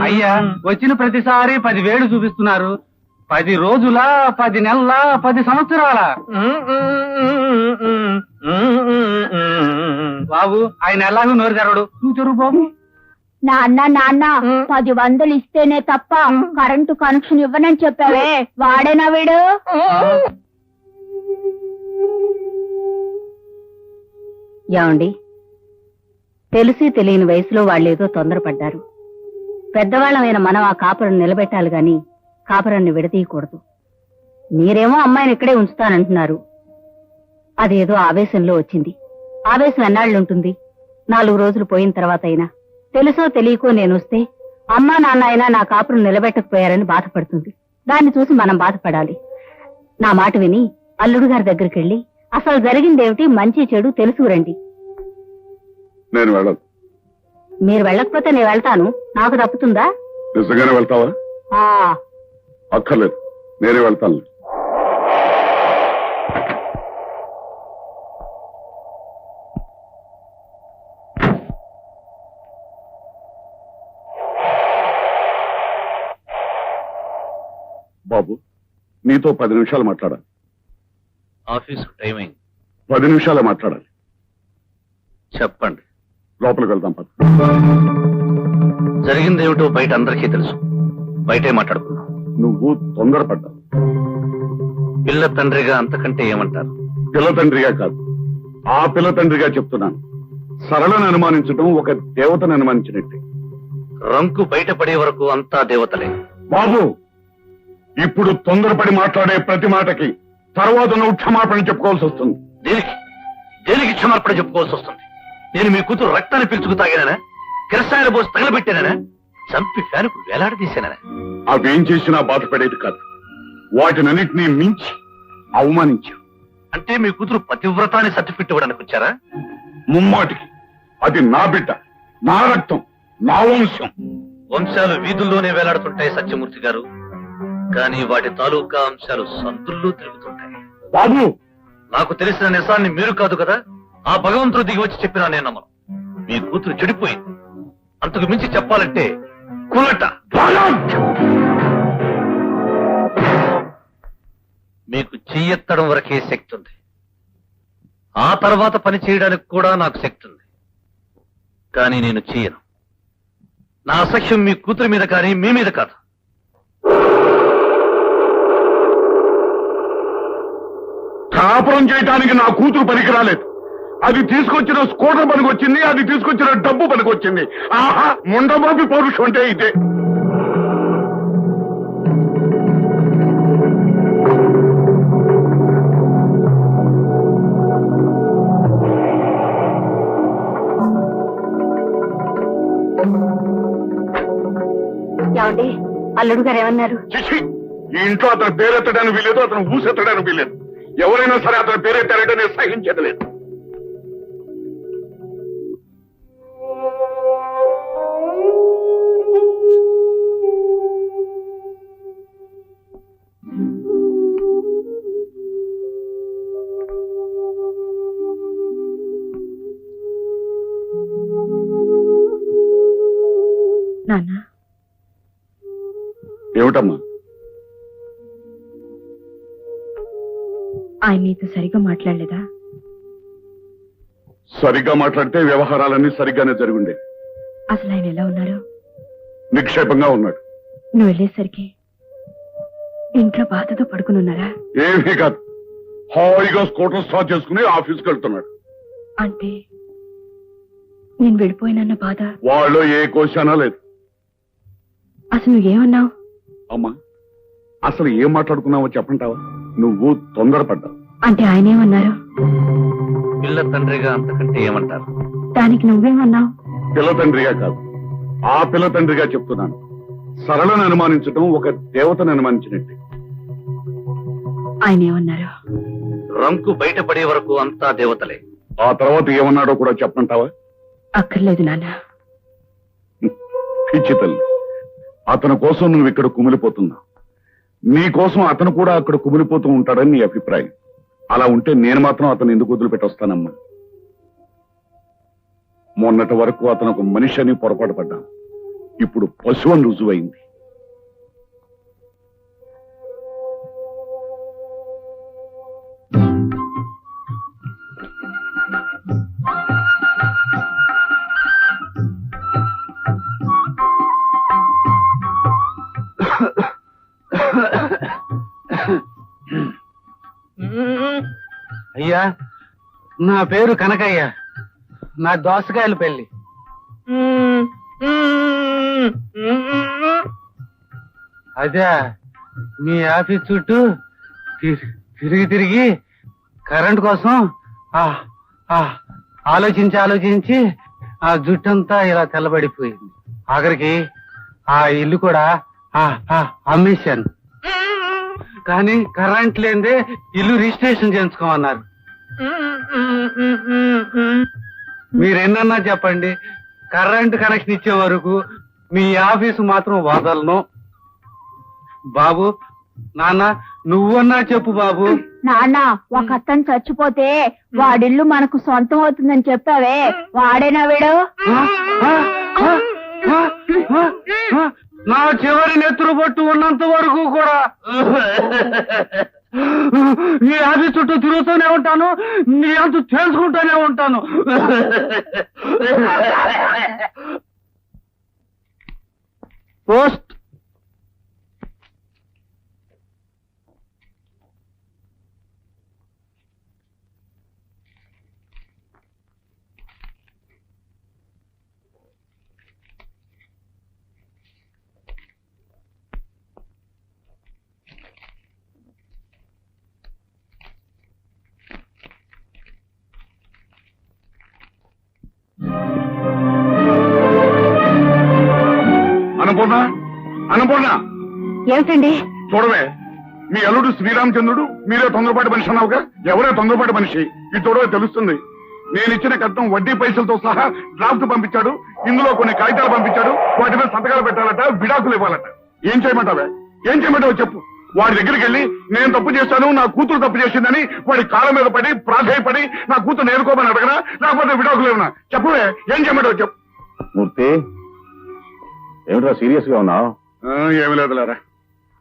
అయ్యా, వచ్చిన ప్రతిసారి 10,000 చూపిస్తున్నారు. 10 రోజుల 10 నెలల 10 సంవత్సరాల బాబు ఆయన ఎలాగో నోరు తెరవడు నువ్వు తెరువు బాబు. నాన్న 10 ఇస్తేనే తప్ప కరెంటు కనెక్షన్ ఇవ్వనని చెప్పావే వాడేనా వీడు? ఏమండి, తెలిసి తెలియని వయసులో వాళ్ళేదో తొందరపడ్డారు. పెద్దవాళ్ళమైన మనం ఆ కాపురం నిలబెట్టాలి గాని కాపురాన్ని విడదీయకూడదు. మీరేమో అమ్మాయిని ఇక్కడే ఉంచుతానంటున్నారు. అదేదో ఆవేశంలో వచ్చింది. ఆవేశం ఎన్నాళ్ళుంటుంది? 4 రోజులు పోయిన తర్వాత అయినా తెలుసో తెలియకో నేను వస్తే అమ్మా నాన్న అయినా నా కాపురం నిలబెట్టకపోయారని బాధపడుతుంది. దాన్ని చూసి మనం బాధపడాలి. నా మాట విని అల్లుడు గారి దగ్గరికి వెళ్ళి అసలు జరిగిందేమిటి, మంచి చెడు తెలుసుకురండి. నేను వెళ్ళను. మీరు వెళ్ళకపోతే నేను వెళ్తాను. నాకు తప్పుతుందా? నిజంగానే వెళ్తావా? అక్కర్లేదు, నేనే వెళ్తాను. బాబు, నీతో 10 నిమిషాలు మాట్లాడాలి. ఆఫీస్ టైమింగ్ 10 నిమిషాలే మాట్లాడాలి. చెప్పండి. లోపలికి వెళ్దాం పద. జరిగిందేమిటో బయట అందరికీ తెలుసు. బయటే మాట్లాడుకుందాం. నువ్వు తొందరపడ్డావు. పిల్ల తండ్రిగా అంతకంటే ఏమంటారు? పిల్ల తండ్రిగా కాదు, ఆ పిల్ల తండ్రిగా చెప్తున్నాను. సరళను అనుమానించడం ఒక దేవతను అనుమానించినట్టే. రంకు బయటపడే వరకు అంతా దేవతలే. బాబు, ఇప్పుడు తొందరపడి మాట్లాడే ప్రతి మాటకి తర్వాత నువ్వు క్షమాపణ చెప్పుకోవాల్సి వస్తుంది. దేనికి క్షమార్పణ చెప్పుకోవాల్సి వస్తుంది? నేను మీ కూతురు రక్తాన్ని పిలుచుకు తాగానా? కిరసాయన పోసి తగలబెట్టానా? చంపి ఫ్యానుకు వేలాడదీశానా? అవేం చేసినా బాధపడేది కాదు. వాటినన్నింటినీ మించి అవమానించావు. అంటే మీ కూతురు పతివ్రతాన్ని సర్టిఫికెట్ ఇవ్వడానికి వచ్చారా? ముమ్మాటికి అది నా బిడ్డ, నా రక్తం, నా వంశం. వంశాలు వీధుల్లోనే వేలాడుతుంటాయి సత్యమూర్తి గారు, కానీ వాటి తాలూకా అంశాలు సందుల్లో తిరుగుతుంటాయి. బాబు, నాకు తెలిసిన నిజాన్ని మీరు కాదు కదా, ఆ భగవంతుడు దిగి వచ్చి చెప్పినా నేను నమ్మను. మీ కూతురు చెడిపోయింది. అంతకు మించి చెప్పాలంటే కులట. మీకు చెయ్యెత్తడం వరకే శక్తి ఉంది. ఆ తర్వాత పని చేయడానికి కూడా నాకు శక్తి ఉంది. కానీ నేను చెయ్యను. నా అసఖ్యం మీ కూతురి మీద కానీ మీ మీద కాదు. కాపురం చేయటానికి నా కూతురు పనికి రాలేదు. అది తీసుకొచ్చిన స్కూటర్ పనికొచ్చింది, అది తీసుకొచ్చిన డబ్బు పనికొచ్చింది. ఆహా, ముండమోపి పౌరుషం అంటే ఇదే. ఏమండి, అల్లుడు గారు ఏమన్నారు? చిచి, ఈ ఇంట్లో అతను పేరెత్తడానికి వీలేదు, అతను ఊసెత్తడానికి వీలేదు. ఎవరైనా సరే అతని పేరెత్తారంటే నేను సహించేది లేదు. నాన్న, ఏమిటమ్మా? ఆయన నీతో సరిగ్గా మాట్లాడలేదా? సరిగ్గా మాట్లాడితే వ్యవహారాలన్నీ సరిగ్గానే జరుగుండే. అసలు ఆయన ఎలా ఉన్నారు? నిక్షేపంగా ఉన్నాడు. నువ్వు వెళ్ళేసరికి ఇంట్లో బాధతో పడుకుని ఉన్నారా? ఏమీ కాదు, హాయిగా స్కూటర్ స్టార్ట్ చేసుకుని ఆఫీస్కి వెళ్తున్నాడు. అంటే నేను వెళ్ళిపోయినన్న బాధ వాళ్ళు ఏ కోశానా లేదు. అసలు నువ్వేమన్నావు? అమ్మా, అసలు ఏం మాట్లాడుకున్నావో చెప్పంటావా? నువ్వు తొందరపడ్డావు. అంటే ఆయన ఏమన్నారు? పిల్ల తండ్రిగా అంతకంటే ఏమంటారు? దానికి నువ్వేమన్నావు? పిల్ల తండ్రిగా కాదు, ఆ పిల్ల తండ్రిగా చెప్తున్నాను. సరళను అనుమానించడం ఒక దేవతను అనుమానించినట్టే. ఆయన ఏమన్నారు? రంకు బయటపడే వరకు అంతా దేవతలే. ఆ తర్వాత ఏమన్నాడో కూడా చెప్పంటావా? అక్కర్లేదు నాన్న. పిచ్చి తల్లి, అతని కోసం నువ్వు ఇక్కడ కుమిలిపోతున్నావు. నీ కోసం అతను కూడా అక్కడ కుమిలిపోతూ ఉంటాడని నీ అభిప్రాయం. అలా ఉంటే నేను మాత్రం అతను ఎందుకు వదిలిపెట్టొస్తానమ్మా? మొన్నటి వరకు అతను ఒక మనిషి అని పొరపాటు పడ్డాను. ఇప్పుడు పశువు అని రుజువైంది. అయ్యా నా పేరు కనకయ్య, నా దోసకాయల పెళ్లి. అదే మీ ఆఫీస్ చుట్టూ తిరిగి తిరిగి కరెంట్ కోసం ఆలోచించి ఆ జుట్టంతా ఇలా తెల్లబడిపోయింది. ఆఖరికి ఆ ఇల్లు కూడా అమ్మేశాను. కానీ కరెంట్ లేదే ఇల్లు రిజిస్ట్రేషన్ చేయించుకోమన్నారు. మీరెన్నన్నా చెప్పండి, కరెంట్ కనెక్షన్ ఇచ్చే వరకు మీ ఆఫీసు మాత్రం వదలను. బాబు, నాన్న నువ్వన్నా చెప్పు బాబు. నాన్న, ఒక అతను చచ్చిపోతే వాడిల్లు మనకు సొంతం అవుతుందని చెప్పావే, వాడేనా వీడు? నా చివరి నెత్తురు పట్టు ఉన్నంత వరకు కూడా నీ ఆఫీస్ చుట్టూ తిరుగుతూనే ఉంటాను, నీ అంత తెలుసుకుంటూనే ఉంటాను. పోస్ట్. అన్నపూర్ణ, అన్నపూర్ణ, ఏమిటండి? చూడవే, మీ అల్లుడు శ్రీరామచంద్రుడు, మీరే తొందరపాటు మనిషి అన్నావుగా. ఎవరే తొందరపాటు మనిషి? ఇది చూడవే తెలుస్తుంది. నేను ఇచ్చిన కట్నం వడ్డీ పైసలతో సహా డ్రాఫ్ట్ పంపించాడు. ఇందులో కొన్ని కాగితాలు పంపించాడు. వాటి మీద సంతకాలు పెట్టాలట, విడాకులు ఇవ్వాలట. ఏం చేయమంటావే? ఏం చేయమంటావో చెప్పు. వాడి దగ్గరికి వెళ్ళి నేను తప్పు చేశాను, నా కూతురు తప్పు చేసిందని వాడి కాళ్ళ మీద పడి ప్రాధేయపడి నా కూతురు నేర్కోమని అడగనా, లేకపోతే విడాకులు ఏమన్నా? చెప్పవే, ఏం చేయమంటావు చెప్పు. మూర్తి, ఏమిట్రా సీరియస్ గా ఉన్నావు? ఏమి లేదులేరా.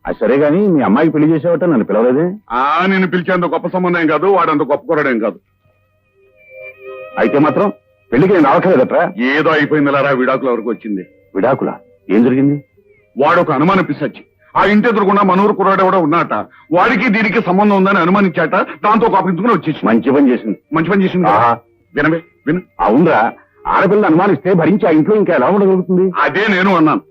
అది సరే గాని మీ అమ్మాయికి పెళ్లి చేసేవట నన్ను పిలవలేదే? నేను పిలిచేంత గొప్ప సంబంధం కాదు, వాడంత గొప్ప కూరడేం కాదు. అయితే మాత్రం పెళ్లికి నేను రావట్లేదట్రా? ఏదో అయిపోయిందిలారా, విడాకుల వరకు వచ్చింది. విడాకులా? ఏం జరిగింది? వాడు ఒక అనుమానం పిసచ్చి ఆ ఇంటి ఎదురుకుండా మనూరు కుర్రాడు కూడా ఉన్నట. వాడికి దీనికి సంబంధం ఉందని అనుమానించాట. దాంతో కోపించుకుని వచ్చేసి. మంచి పని చేసింది. మంచి పని చేసింది కదా? వినవే, విను. అవునరా, ఆడపిల్లని అనుమానిస్తే భరించి ఆ ఇంట్లో ఇంకా ఎలా ఉండగలుగుతుంది? అదే నేను అన్నాను.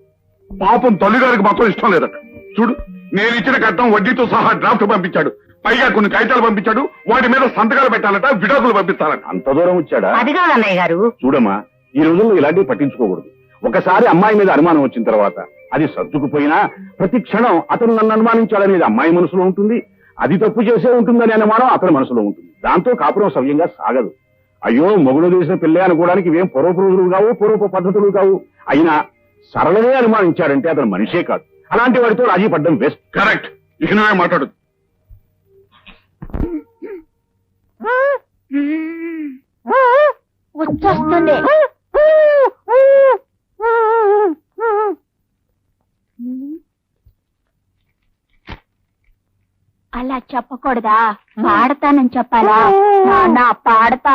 పాపం తల్లిగారికి మాత్రం ఇష్టం లేదట. చూడు, నేను ఇచ్చిన కట్నం వడ్డీతో సహా డ్రాఫ్ట్ పంపించాడు. పైగా కొన్ని కాగితాలు పంపించాడు. వాటి మీద సంతకాలు పెట్టాలట, విడాకులు పంపిస్తాలట. అంత దూరం వచ్చాడా? అది కాదు అన్నయ్య గారు. చూడమ్మా, ఈ రోజుల్లో ఇలాంటివి పట్టించుకోకూడదు. ఒకసారి అమ్మాయి మీద అనుమానం వచ్చిన తర్వాత అది సర్దుకుపోయినా ప్రతి క్షణం అతను నన్ను అనుమానించాడనేది అమ్మాయి మనసులో ఉంటుంది. అది తప్పు చేసే ఉంటుందని అనుమానం అతని మనసులో ఉంటుంది. దాంతో కాపురం సవ్యంగా సాగదు. అయ్యో, మొగుడు చేసిన పెళ్లి అనుకోవడానికి ఇవేం పూర్వపు రోజులు కావు, పూర్వపు పద్ధతులు కావు. అయినా సరళమే అనుమానించాడంటే అతను మనిషే కాదు. అలాంటి వాడితో రాజీ పడ్డం బెస్ట్. కరెక్ట్. ఇక నువ్వే మాట్లాడు. వచ్చేస్తుంది. అలా చెప్పకూడదా? పాడతానని చెప్పాలా? నాన్న పాడతా.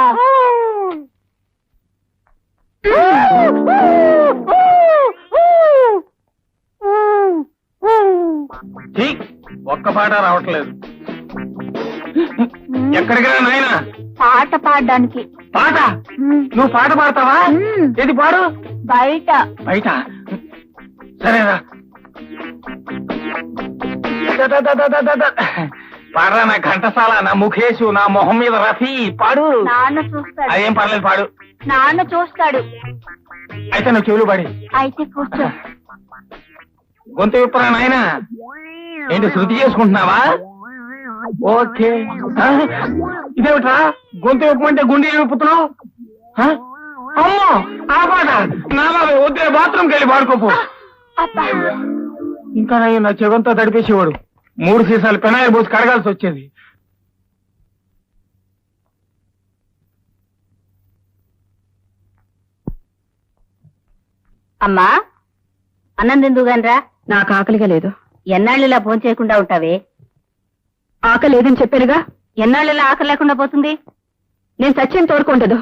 ఒక్క పాట రావట్లేదు. ఎక్కడికి రా నాయనా? పాట పాడడానికి. పాట? నువ్వు పాట పాడతావా? ఏది పాడు? బయట. బయట? సరేరా, పాడరా. నా ఘంటసాల, నా ముఖేషు, నా మొహం మీద రఫీ, పాడు. నాన్న చూస్తాడు. అదేం పర్లేదు, పాడు. నాన్న చూస్తాడు. అయితే నువ్వు చెవులు పాడి. అయితే కూర్చో. గొంతు విప్పరా నాయనా? ఏంటి శృతి చేసుకుంటున్నావా? ఓకే. ఇదేమిట్రా, గొంతు విప్పమంటే గుండె విప్పుతున్నావు? అమ్మో, ఆ పాట నా బాబు వద్దే, బాత్రూమ్కి వెళ్ళి పాడుకోపో. ఇంకా నా చెవంతా తడిపేసేవాడు. 3 సీసాలు పెనాయిల్ పోసి కడగాల్సి వచ్చేది. అమ్మా, అన్నం తిందుగానరా. నాకు ఆకలిగా లేదు. ఎన్నాళ్ళు ఇలా భోజనం చేయకుండా ఉంటావే? ఆకలి లేదని చెప్పానుగా. ఎన్నాళ్ళు ఇలా ఆకలి లేకుండా పోతుంది? నేను సత్యం తోడుకుంటదు.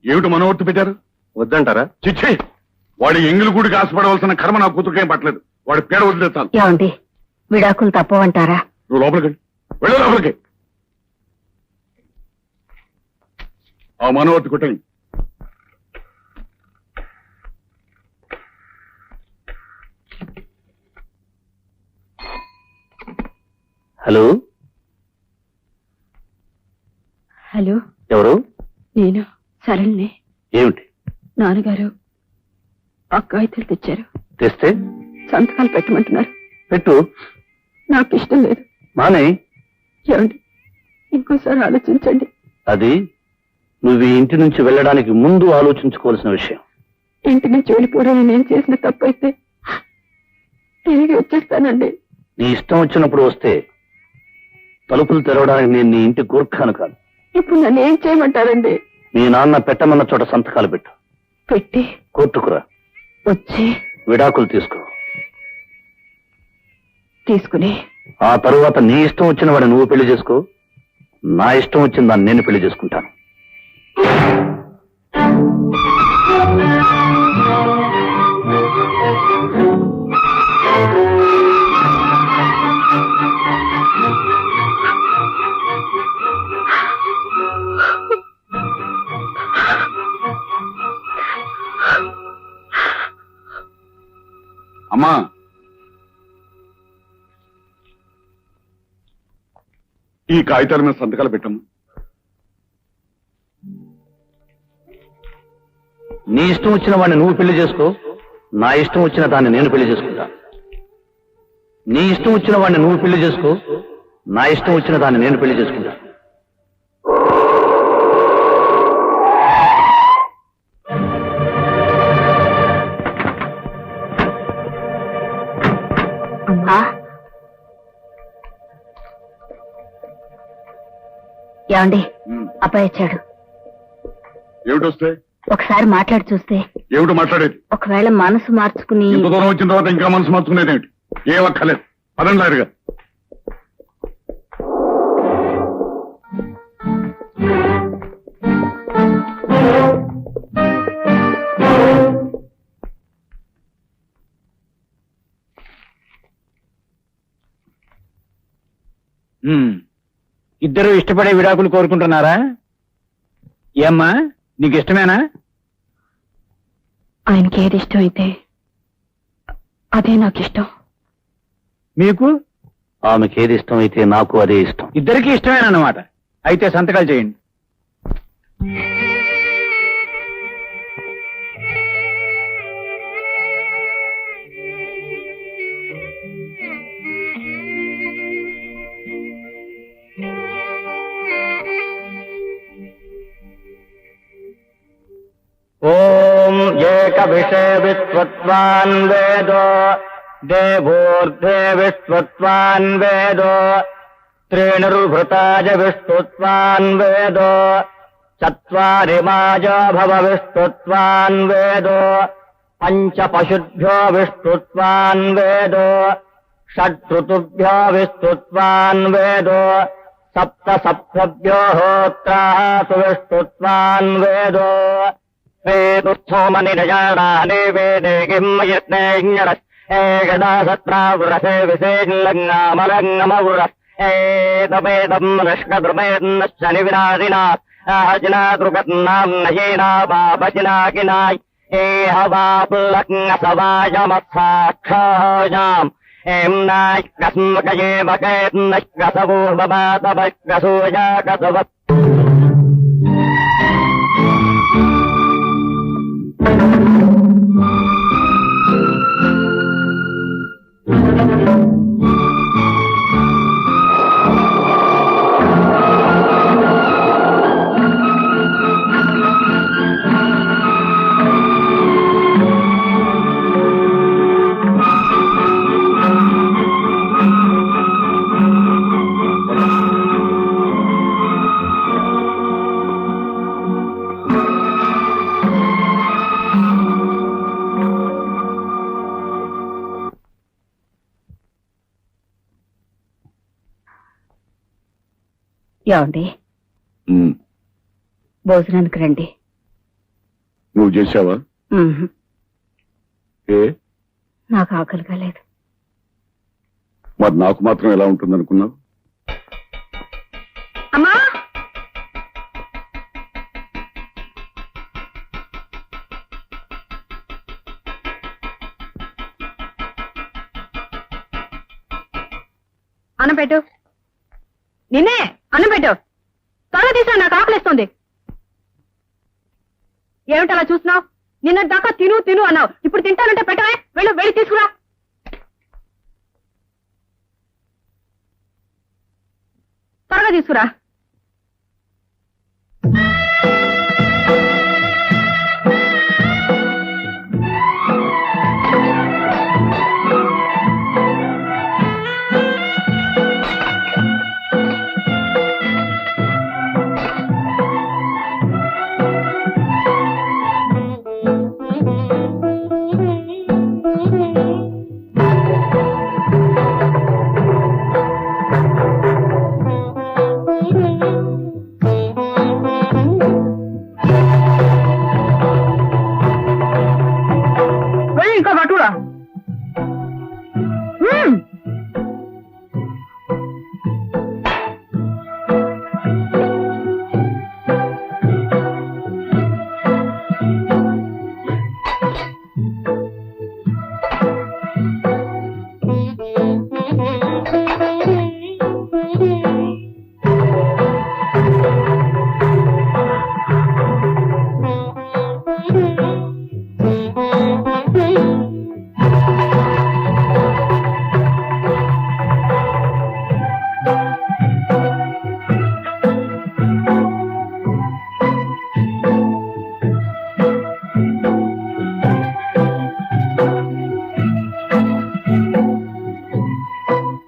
ఏమిటి మనోవర్తి పెట్టారు? వద్దంటారా? చిచ్చి, వాడి ఎంగిలి గుడికి ఆశపడవలసిన కర్మ నా కూతురుకేం పట్టలేదు. వాడి పేడ వదిలేస్తాను. ఏమండి విడాకులు తప్పవంటారా? నువ్వు లోపలికి వెళ్ళు లోపలికి. ఆ మనోవర్తి కొట్టండి. హలో, హలో, ఎవరు? నేను సరళిని. ఏమిటి? నాన్నగారు అక్కాయితలు తెచ్చారు. తెస్తే సంతకాలు పెట్టమంటున్నారు. పెట్టు. నాకు ఇష్టం లేదు. మానే. ఏమండి ఇంకోసారి ఆలోచించండి. అది నువ్వు ఈ ఇంటి నుంచి వెళ్ళడానికి ముందు ఆలోచించుకోవాల్సిన విషయం. ఇంటి నుంచి వెళ్ళిపోవడం నేను చేసిన తప్పైతే తిరిగి వచ్చేస్తానండి. నీ ఇష్టం వచ్చినప్పుడు వస్తే తలుపులు తెరవడానికి నేను నీ ఇంటి గూర్ఖాను కాదు. ఇప్పుడు నన్ను ఏం చేయమంటారండి? మీ నాన్న పెట్టమన్న చోట సంతకాలు పెట్టు. పెట్టి కోర్టుకురా. వచ్చి విడాకులు తీసుకో. తీసుకుని ఆ తరువాత నీ ఇష్టం వచ్చిన వాడిని నువ్వు పెళ్లి చేసుకో. నా ఇష్టం వచ్చిన దాన్ని నేను పెళ్లి చేసుకుంటాను. అమ్మా, ఈ కాగితాల మీద సంతకాలు పెట్టమ్మా. నీ ఇష్టం వచ్చిన వాడిని నువ్వు పెళ్లి చేసుకో. నా ఇష్టం వచ్చిన దాన్ని నేను పెళ్లి చేసుకుంటా. నీ ఇష్టం వచ్చిన వాడిని నువ్వు పెళ్లి చేసుకో. నా ఇష్టం వచ్చిన దాన్ని నేను పెళ్లి చేసుకుంటా. ఏమండి అబ్బాయి వచ్చాడు. ఏమిటి వస్తే? ఒకసారి మాట్లాడి చూస్తే. ఏమిటి మాట్లాడేది? ఒకవేళ మనసు మార్చుకుని ఇంత దూరం వచ్చిన తర్వాత ఇంకా మనసు మార్చుకునేది ఏమిటి? ఏ ఒక్కలేదు. పదండి లాయరుగా. ఇద్దరు ఇష్టపడే విడాకులు కోరుకుంటున్నారా? ఏమ్మా నీకు ఇష్టమేనా? ఆయనకి ఏది ఇష్టం అయితే అదే నాకు ఇష్టం. మీకు? ఆమెకి ఏది ఇష్టం అయితే నాకు అదే ఇష్టం. ఇద్దరికి ఇష్టమేనన్నమాట. అయితే సంతకాలు చేయండి. ఓం ఏక విషయ విశ్వత్వాన్ వేదో దేవోర్ధే విశ్వత్వాన్ వేదో త్రీణుర్భృతాజ విష్ణుత్వాన్ వేదో చత్వారి మాజో భవ విష్ణుత్వాన్ వేదో పంచ పశుభ్యో విష్ణుత్వాన్ వేదో షడ్ఋతుభ్యో విష్ణుత్వాన్ వేదో సప్త సప్తభ్యో హోత్రాసు విష్ణుత్వాన్ వేదో వేదుస్థోమనిరజానాని వేదే కిమ్మయజ్ఞరస్ ఏకదా సత్రావృరసే విశేషంగమరంగమవృరస్ ఏతమేదం నష్కద్రుమేన్నశ్చని వినాదినా ఆజనాదృగత్నాం నయేనా బాపచినాకినాయ్ ఏహవాపులగ్న సవాజమత్సాక్షాయాం ఏం నాయ్కస్మకయేమకేన్నశ్కసవూర్వమాతపశ్కసూయాకసవత్ ఏమండి భోజనానికి రండి. నువ్వు చేసావా? ఏ నాకు ఆకలిగా లేదు. మరి నాకు మాత్రం ఎలా ఉంటుంది అనుకున్నావు? అమ్మా, అన్నం పెట్టు. నిన్నే అన్నం పెట్టు. త్వరగా తీసుకురా, నాకు ఆకలిస్తుంది. ఏమిటి అలా చూస్తున్నావు? నిన్న దాకా తిను తిను అన్నావు, ఇప్పుడు తింటానంటే పెట్టవే. వెళ్ళు, వెళ్ళి తీసుకురా. త్వరగా తీసుకురా. వెళ్ళి ఇంకా పట్టురా.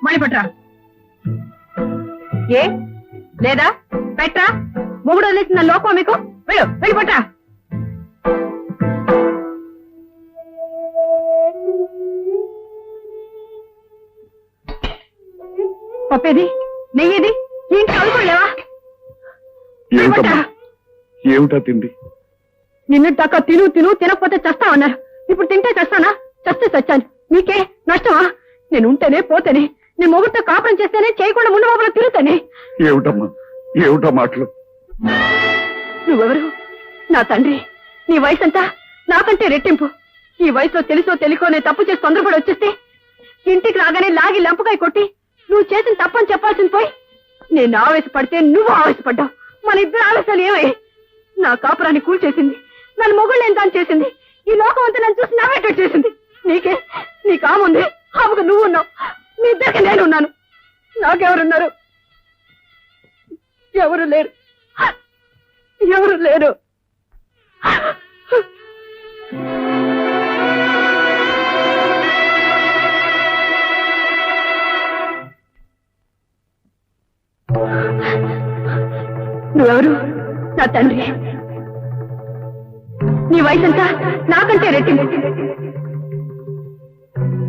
మళ్ళీ పట్రా. ఏ లేదా? పెట్టరా. మొగుడు వదిలేసిన లోపం మీకు. వెళ్ళు, వెళ్ళి పట్రా. పప్పేది, నెయ్యేది, ఇంటి కలుపులేవా? ఏమిటమ్మా, ఏమిటా తిండి? నిన్నటి దాకా తిను తిను తినకపోతే చస్తావన్నారు. ఇప్పుడు తింటే చస్తానా? చస్తే చచ్చాను. నీకే నష్టమా? నేను ఉంటేనే పోతేనే, నేను మొగుడితో కాపురం చేస్తేనే, చేయకుండా ముందు మొబైల్ తిరుగుతానే. ఏమిటమ్మా, ఏమిటా మాటలు? నువ్వెవరు? నా తండ్రి. నీ వయసు అంతా నాకంటే రెట్టింపు. ఈ వయసులో తెలుసో తెలియకో నేను తప్పు చేసి తొందరపడి వచ్చేస్తే ఇంటికి రాగానే లాగి లంపకాయ కొట్టి నువ్వు చేసిన తప్పని చెప్పాల్సింది పోయి నేను ఆవేశపడితే నువ్వు ఆవేశపడ్డావు. మన ఇద్దరు ఆవేశాలు ఏమై నా కాపురాన్ని కూల్చేసింది. నన్ను మొగుళ్ళేం దాన్ని చేసింది. ఈ లోకం అంతా నన్ను చూసి నవ్వేటట్టు చేసింది. నీకే నీ కాముంది, ఆమెకు నువ్వు ఉన్నావు. మీ ఇద్దరికి నేనున్నాను. నాకెవరున్నారు? ఎవరు లేరు, ఎవరు లేరు. నువ్వెవరు? నా తండ్రి. నీ వయసు అంతా నాకంటే రెట్టింపు.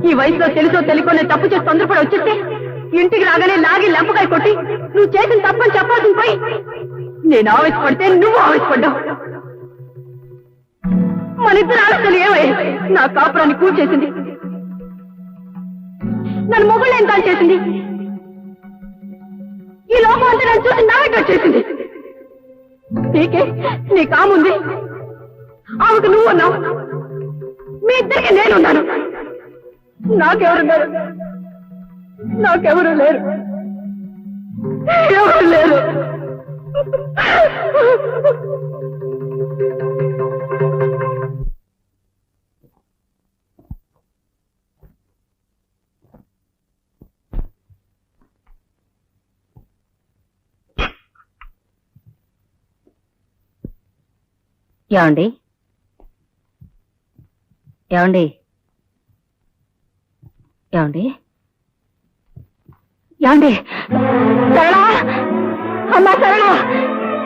ఈ వయసులో తెలుసో తెలియకో నేను తప్పు చేసి తొందరపడి వచ్చేస్తే ఇంటికి రాగానే లాగి లంపకాయ కొట్టి నువ్వు చేసిన తప్పని చెప్పాల్సింది పోయి నేను ఆవేశపడితే నువ్వు ఆవేశపడ్డావు. మన ఇద్దరు ఆలోచనలు ఏమై నా కాపురాన్ని కూల్చేసింది. నన్ను మొగుళ్ళేం తాను చేసింది. ఈ లోకం అంతా నన్ను చూసి నవ్వేటట్టు చేసింది. నీకే నీ కాముంది, ఆమెకు నువ్వు ఉన్నావు. మీ ఇద్దరికి నేనున్నాను. నాకెవరున్నారు? నాకెవరు లేరు, ఎవరు లేరు. ఏమండి, ఏమండి, ఏమండి, ఏమండి? సరళా, అమ్మా సరళా,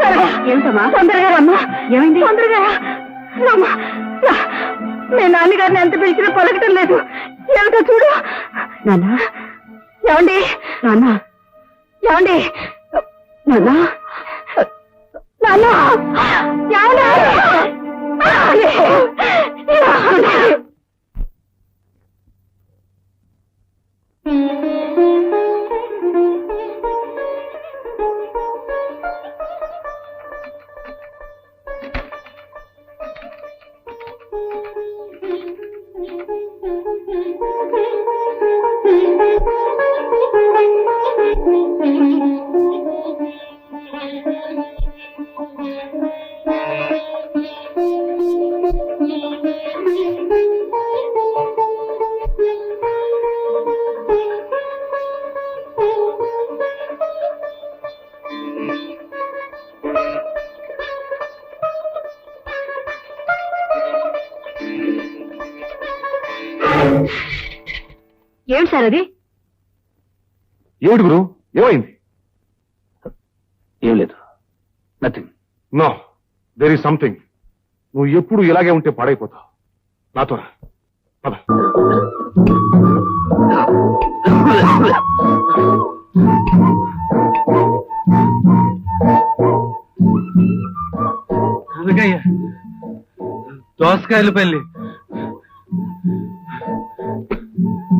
సరళా. ఏమిటమ్మా? తొందరగా రమ్మా. ఏమైంది? తొందరగా రమ్మా. మీ నాన్నగారిని ఎంత పిలిచినా పలకటం లేదు. ఏమిటో చూడు. నాన్న, ఏమండి? నాన్న, ఏమండి? నాన్న, నాన్న, ఏమండి? ఏమిటి సార్ అది? ఏమిటి గురు, ఏమైంది? ఏం లేదు, nothing. No, there is something. నువ్వు ఎప్పుడు ఇలాగే ఉంటే పాడైపోతావు. నాతో రా. పద. దోసకాయల పెళ్లి,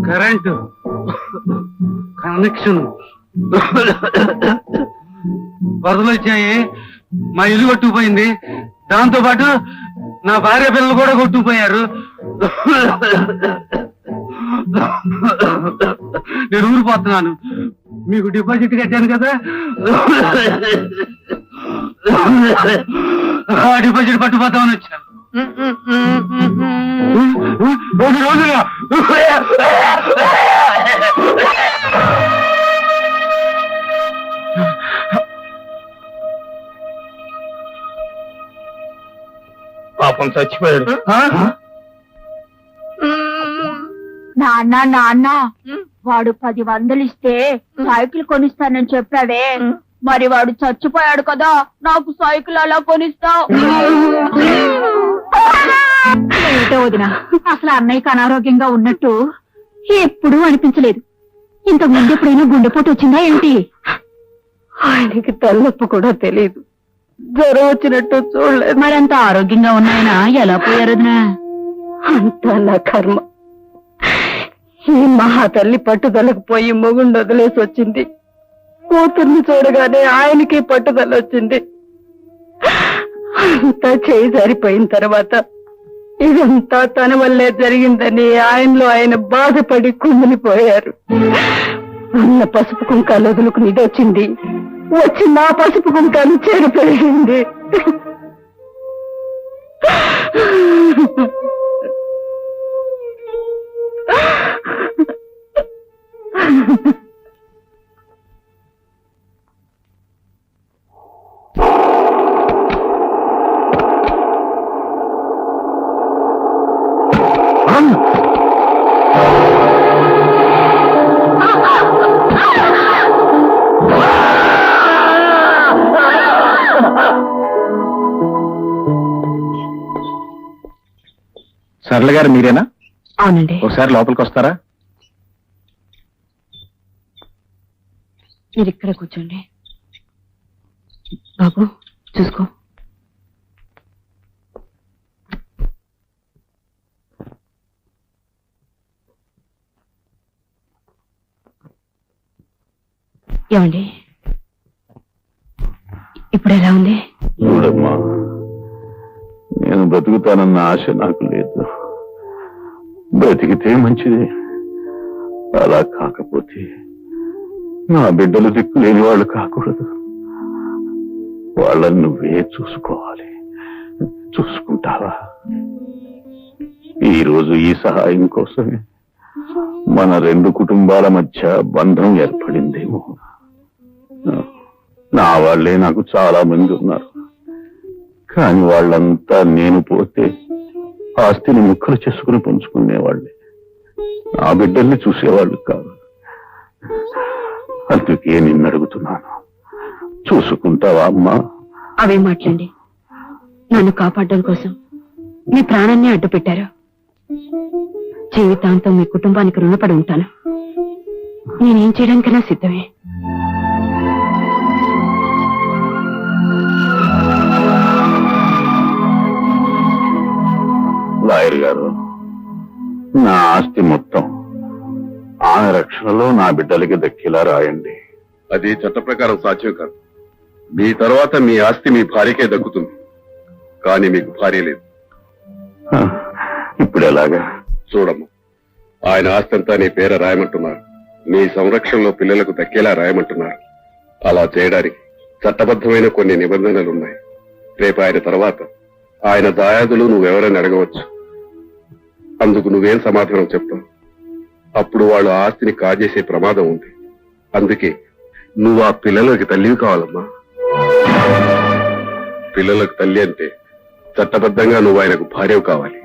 కరెంటు కనెక్షన్, వరదలు వచ్చాయి, మా ఇల్లు కొట్టుకుపోయింది, దాంతో పాటు నా భార్య పిల్లలు కూడా కొట్టుకుపోయారు. నేను ఊరిపోతున్నాను. మీకు డిపాజిట్ కట్టాను కదా, ఆ డిపాజిట్ పట్టుపోతామని వచ్చాను. పాపం చచ్చిపోయాడు. నాన్న నాన్న, వాడు 10 వందలు ఇస్తే సైకిల్ కొనిస్తానని చెప్పాడే, మరి వాడు చచ్చిపోయాడు కదా, నాకు సైకిల్ అలా కొనిస్తావు? ఏమిటో వదినా, అసలు అన్నయ్యకి అనారోగ్యంగా ఉన్నట్టు ఎప్పుడూ అనిపించలేదు. ఇంతకు ముందు ఎప్పుడైనా గుండెపోటు వచ్చిందా ఏంటి? ఆయనకి తలనొప్పి కూడా తెలియదు, జ్వరం వచ్చినట్టు చూడలేదు. మరంత ఆరోగ్యంగా ఉన్నాయన ఎలా పోయారు వదినా? అంతా నా కర్మ. ఈ మహా తల్లి పట్టుదలకు పోయి మొగుండు వదిలేసి వచ్చింది. కూతుర్ని చూడగానే ఆయనకి పట్టుదల వచ్చింది. అంతా చేయి సరిపోయిన తర్వాత ఇదంతా తన వల్లే జరిగిందని ఆయనలో ఆయన బాధపడి కుమిలిపోయారు. ఉన్న పసుపు కుంకాలు వదులుకుని ఇది వచ్చింది, వచ్చి నా పసుపు కుంకాలు చేరిపోయింది. సరళ గారు మీరేనా? అవునండి. ఒకసారి లోపలికి వస్తారా? మీరు ఇక్కడ కూర్చోండి. బాబు చూసుకో. ఏమండి, ఇప్పుడు ఎలా ఉంది? చూడమ్మా, నేను బ్రతుకుతానన్న ఆశ నాకు లేదు. బ్రతికితే మంచిది, అలా కాకపోతే నా బిడ్డలు దిక్కు లేని వాళ్ళు కాకూడదు. వాళ్ళని నువ్వే చూసుకోవాలి. చూసుకుంటావా? ఈరోజు ఈ సహాయం కోసమే మన 2 కుటుంబాల మధ్య బంధం ఏర్పడిందేమో. నా వాళ్ళే నాకు చాలా మంది ఉన్నారు, కానీ వాళ్ళంతా నేను పోతే ఆస్తిని ముక్కలు చేసుకుని పంచుకునేవాళ్ళే, నా బిడ్డల్ని చూసేవాళ్ళు కాదు. అందుకే నిన్ను అడుగుతున్నాను, చూసుకుంటావా అమ్మా? అవే మాట్లాడండి. నన్ను కాపాడడం కోసం మీ ప్రాణాన్ని అడ్డు పెట్టారు. జీవితాంతం మీ కుటుంబానికి రుణపడి ఉంటాను. నేనేం చేయడానికైనా సిద్ధమే. లాయర్ గారు, నా ఆస్తి మొత్తం ఆమె రక్షణలో నా బిడ్డలకి దక్కేలా రాయండి. అది చట్ట ప్రకారం సాధ్యం కాదు. మీ తర్వాత మీ ఆస్తి మీ భార్యకే దక్కుతుంది, కానీ మీకు భార్య లేదు. ఇప్పుడు ఎలాగా? చూడమ్మా, ఆయన ఆస్తి అంతా నీ పేర రాయమంటున్నారు. నీ సంరక్షణలో పిల్లలకు దక్కేలా రాయమంటున్నారు. అలా చేయడానికి చట్టబద్ధమైన కొన్ని నిబంధనలున్నాయి. రేపు ఆయన తర్వాత ఆయన దాయాదులు నువ్వెవరని అడగవచ్చు. అందుకు నువ్వేం సమాధానం చెప్తావు? అప్పుడు వాళ్ళు ఆస్తిని కాజేసే ప్రమాదం ఉంది. అందుకే నువ్వు ఆ పిల్లలకి తల్లివి కావాలమ్మా. పిల్లలకు తల్లి అంటే చట్టబద్ధంగా నువ్వు ఆయనకు భార్యవు కావాలి.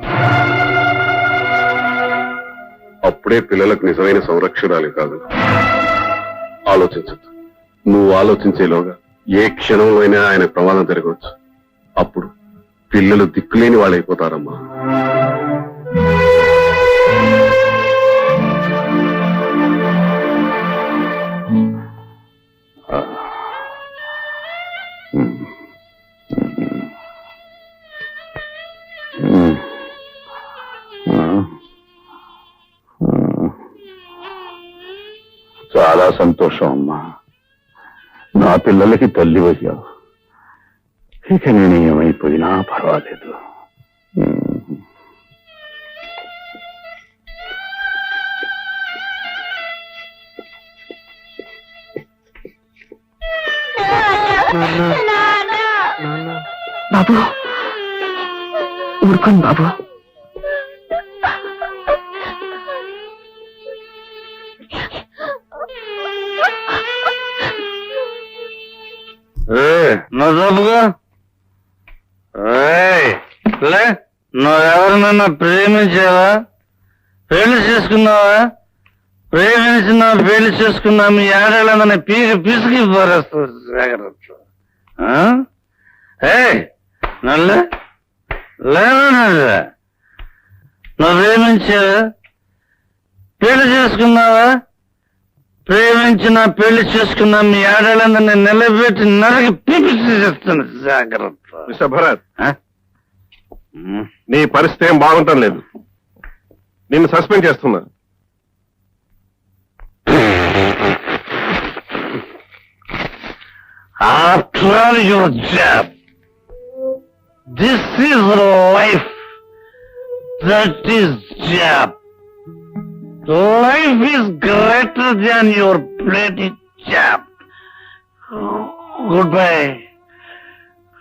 అప్పుడే పిల్లలకు నిజమైన సంరక్షణాలు కాదు. ఆలోచించద్దు. నువ్వు ఆలోచించేలోగా ఏ క్షణంలో అయినా ఆయన ప్రమాదం జరగవచ్చు. అప్పుడు పిల్లలు దిక్కులేని వాళ్ళైపోతారమ్మా. చాలా సంతోషం అమ్మా. నా పిల్లలకి తల్లి అయ్యావు. ఇక నేను ఏమైపోయినా పర్వాలేదు. బాబు ఊరుకోండి బాబు. నువ్వుగా నువ్వెవరినన్నా ప్రేమించావా? పెళ్లి చేసుకున్నావా? ప్రేమించినా పెళ్లి చేసుకున్నా మీ ఆడేళ్ళని పీకి పిసికి పారేస్తారు. జాగ్రత్త. నల్లే లేదా? నువ్వు ప్రేమించావా? పెళ్లి చేసుకున్నావా? ప్రేమించిన పెళ్లి చేసుకున్నా మీ ఆడేళ్ళందరినీ నిలబెట్టి నరకి పీపిసి చేస్తాను. జాగ్రత్త. మిస్టర్ భరత్, నీ పరిస్థితి ఏం బాగుంటం లేదు. నిన్ను సస్పెండ్ చేస్తున్నా. After all your job, this is life. That is job. Life is greater than your bloody job. Goodbye.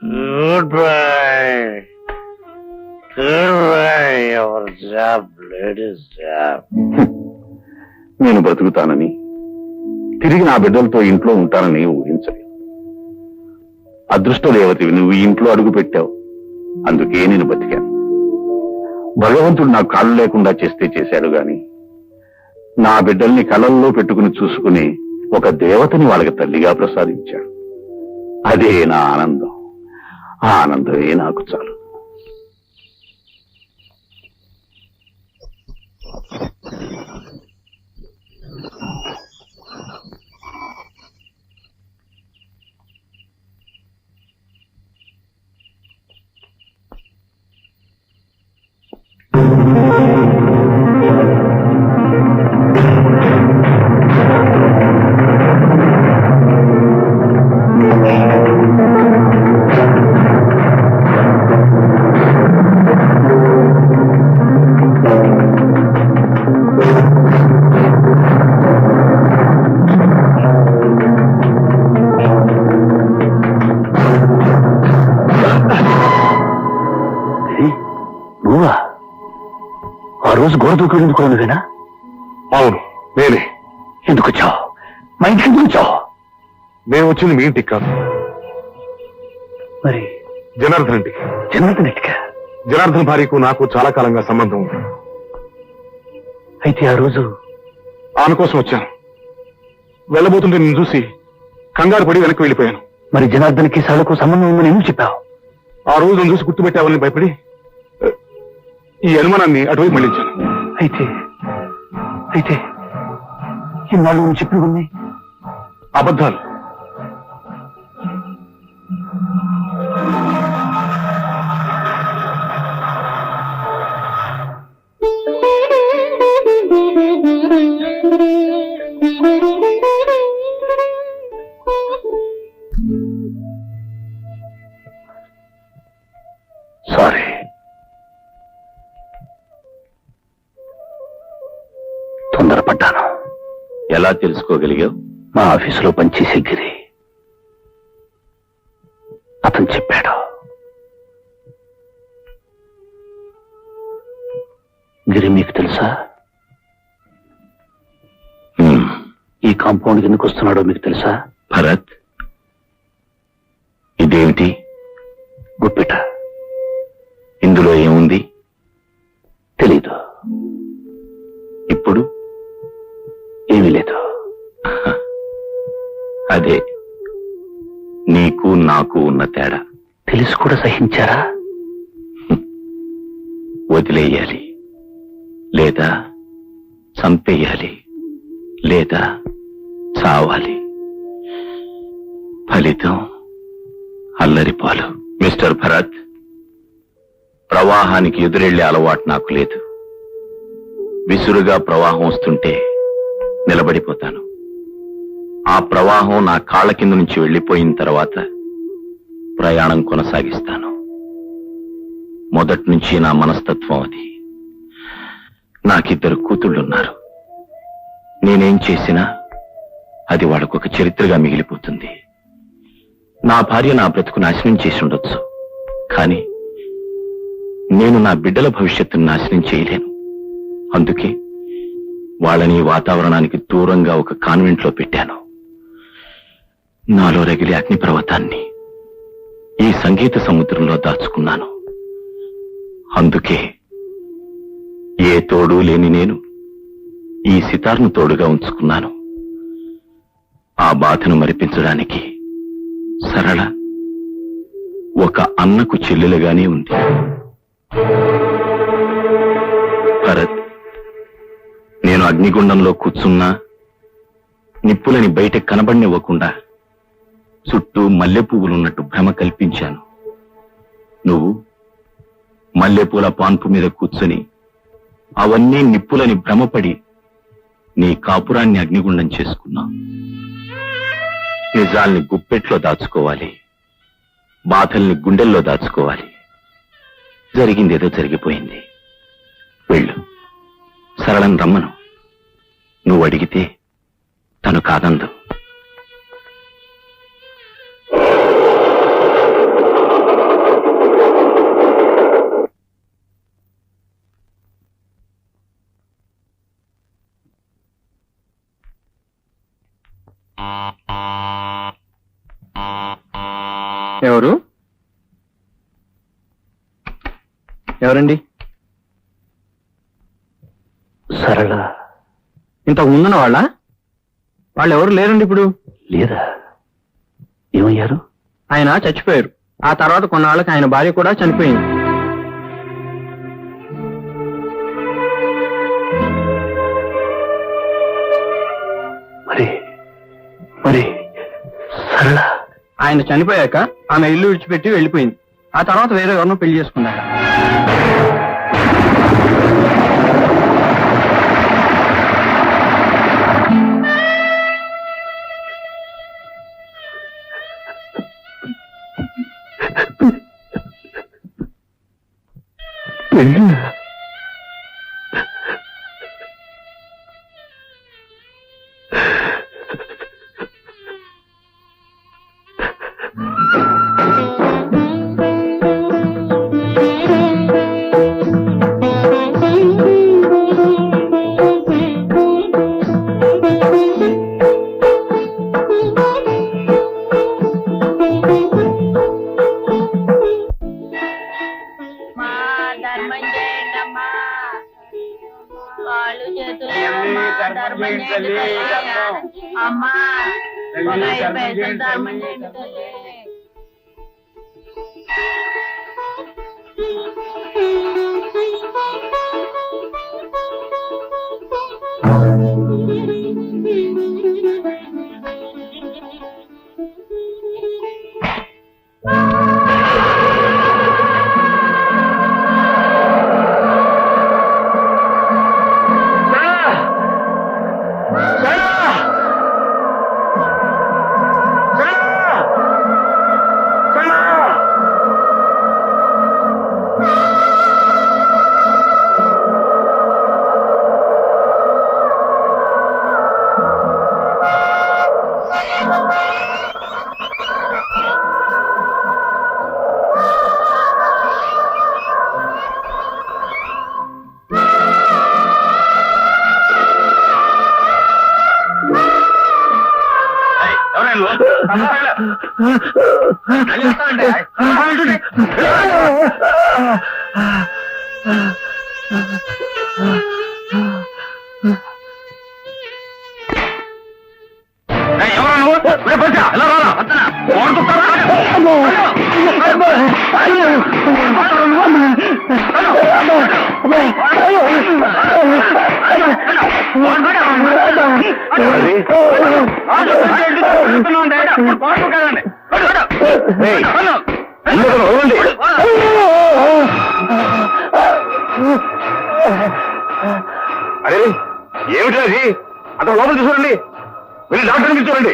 Goodbye. Goodbye, your job, ladies' job. నేను బ్రతుకుతానని, తిరిగి నా బిడ్డలతో ఇంట్లో ఉంటానని ఊహించలేదు. అదృష్ట దేవతవి నువ్వు ఈ ఇంట్లో అడుగు పెట్టావు. అందుకే నేను బతికాను. భగవంతుడు నాకు కాళ్ళు లేకుండా చేస్తే చేశాడు గాని నా బిడ్డల్ని కళ్ళల్లో పెట్టుకుని చూసుకుని ఒక దేవతని వాళ్ళకి తల్లిగా ప్రసాదించాడు. అదే నా ఆనందం. ఆ ఆనందమే నాకు చాలు. నువ్వా? ఆ రోజు గోడ దూకేందుకు నువ్వేనా? అవును, నేనే. ఎందుకు వచ్చావు? మా ఇంటికి ఎందుకు వచ్చావు? నేను వచ్చింది మీ ఇంటికి కాదు, మరి జనార్దన్ ఇంటికి. జనార్దన్ ఇంటికా? జనార్దన్ భార్యకు నాకు చాలా కాలంగా సంబంధం ఉంది. అయితే ఆ రోజు ఆమె కోసం వచ్చాను. వెళ్ళబోతుంటే నేను చూసి కంగారు పడి వెనక్కి వెళ్ళిపోయాను. మరి జనార్దన్కి సాలకు సంబంధం ఉందని ఎందుకు చెప్పావు? ఆ రోజు నన్ను చూసి గుర్తుపెట్టావని భయపడి ఈ అనుమానాన్ని అటువైపు మళ్లించాను. అయితే అయితే ఇన్నాళ్ళు నువ్వు చెప్పినవన్నీ అబద్ధాలు. సారీ. తొందరపడ్డాను. ఎలా తెలుసుకోగలిగావు? మా ఆఫీసులో పనిచేసే గిరి అతను చెప్పాడు. గిరి మీకు తెలుసా? ఈ కాంపౌండ్కి ఎందుకు వస్తున్నాడో మీకు తెలుసా? భరత్, ఇదేమిటి? గుప్పిట. ఇందులో ఏముంది? తెలీదు. ఇప్పుడు అదే నీకు నాకు ఉన్న తేడా. తెలిసి కూడా సహించారా? వదిలేయాలి, లేదా చంపేయాలి, లేదా చావాలి. ఫలితం అల్లరిపాలు. మిస్టర్ భరత్, ప్రవాహానికి ఎదురెళ్లే అలవాటు నాకు లేదు. విసురుగా ప్రవాహం వస్తుంటే నిలబడిపోతాను. ఆ ప్రవాహం నా కాళ్ల కింద నుంచి వెళ్లిపోయిన తర్వాత ప్రయాణం కొనసాగిస్తాను. మొదటి నుంచి నా మనస్తత్వం అది. నాకిద్దరు కూతుళ్ళున్నారు. నేనేం చేసినా అది వాళ్ళకొక చరిత్రగా మిగిలిపోతుంది. నా భార్య నా బ్రతుకు నాశనం చేసి ఉండొచ్చు, కానీ నేను నా బిడ్డల భవిష్యత్తును నాశనం చేయలేను. అందుకే వాళ్ళని వాతావరణానికి దూరంగా ఒక కాన్వెంట్లో పెట్టాను. నాలో రగిలే అగ్నిపర్వతాన్ని ఈ సంగీత సముద్రంలో దాచుకున్నాను. అందుకే ఏ తోడు లేని నేను ఈ సితార్ను తోడుగా ఉంచుకున్నాను. ఆ బాధను మరిపించడానికి సరళ ఒక అన్నకు చెల్లెలుగానే ఉంది. భరత్, నేను అగ్నిగుండంలో కూర్చున్నా నిప్పులని బయట కనబడినివ్వకుండా చుట్టూ మల్లె పువ్వులున్నట్టు భ్రమ కల్పించాను. నువ్వు మల్లెపూల పాన్పు మీద కూర్చొని అవన్నీ నిప్పులని భ్రమపడి నీ కాపురాన్ని అగ్నిగుండం చేసుకున్నావు. నిజాల్ని గుప్పెట్లో దాచుకోవాలి, బాధల్ని గుండెల్లో దాచుకోవాలి. జరిగిందేదో జరిగిపోయింది. వెళ్ళు, సరళను రమ్మను. నువ్వు అడిగితే తను కాదందు. ఎవరు? ఎవరండి? సరళ. ఇంతకు ముందున్న వాళ్ళు ఎవరు లేరండి ఇప్పుడు. లేదా? ఏమయ్యారు? ఆయన చచ్చిపోయారు. ఆ తర్వాత కొన్నాళ్ళకి ఆయన భార్య కూడా చనిపోయింది. మరి మరి సరళ ఆయన చనిపోయాక ఆమె ఇల్లు విడిచిపెట్టి వెళ్ళిపోయింది. ఆ తర్వాత వేరే ఎవరినో పెళ్లి చేసుకున్నాడు. అమ్మా ఎవరు నువ్వు? అరే ఏమిటి అది? అతను లోపల చూడండి, వెళ్ళి డాక్టర్ని చూడండి.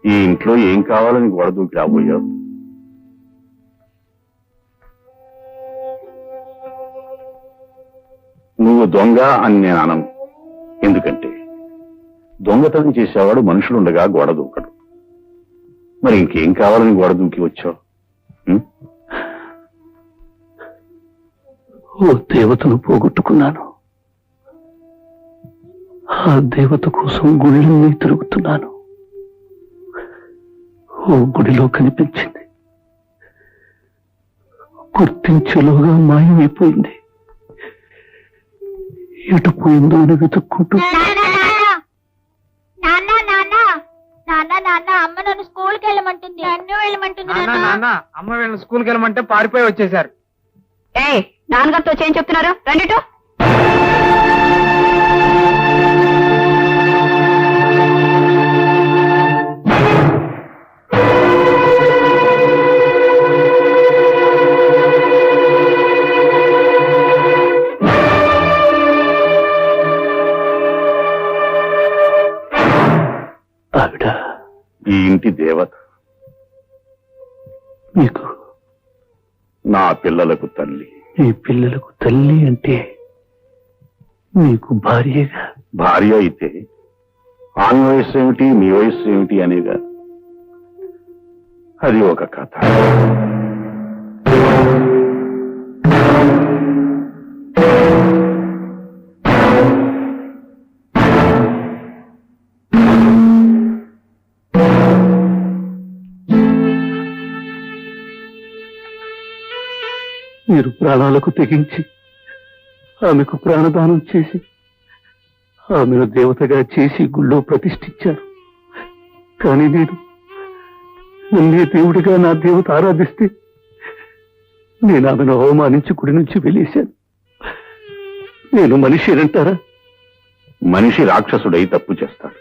ఈ ఇంట్లో ఏం కావాలని గోడ దూకి రాబోయావు? నువ్వు దొంగ అని నేను అనను. ఎందుకంటే దొంగతనం చేసేవాడు మనుషులుండగా గోడ దూకడు. మరి ఇంకేం కావాలని గోడ దూకి వచ్చావు? ఓ దేవతను పోగొట్టుకున్నాను. ఆ దేవత కోసం గుళ్ళన్నీ తిరుగుతున్నాను. ఓ గుడిలో కనిపించింది, గుర్తించేలోగా మాయమైపోయింది. ఎటు పోయిందో అని వెతుక్కుంటూ అమ్మ నన్ను స్కూల్కి వెళ్ళమంటుంది, నన్ను వెళ్ళమంటుంది. అమ్మ వీళ్ళని స్కూల్కి వెళ్ళమంటే పారిపోయి వచ్చేసారు. నాన్నగారితో చేయం చెప్తున్నారు, రండిటో. ఆవిడ ఈ ఇంటి దేవత, మీకు నా పిల్లలకు తల్లి. ఈ పిల్లలకు తల్లి అంటే మీకు భార్యగా. భార్య అయితే ఆమె వయస్సు ఏమిటి, మీ వయస్సు ఏమిటి అనేగా. అది ఒక కథ. మీరు ప్రాణాలకు తెగించి ఆమెకు ప్రాణదానం చేసి ఆమెను దేవతగా చేసి గుళ్ళో ప్రతిష్ఠించారు. కానీ నేను నన్నే దేవుడిగా నా దేవత ఆరాధిస్తే నేను ఆమెను అవమానించి గుడి నుంచి వెళ్ళేశాను. నేను మనిషినంటారా? మనిషి రాక్షసుడై తప్పు చేస్తాడు,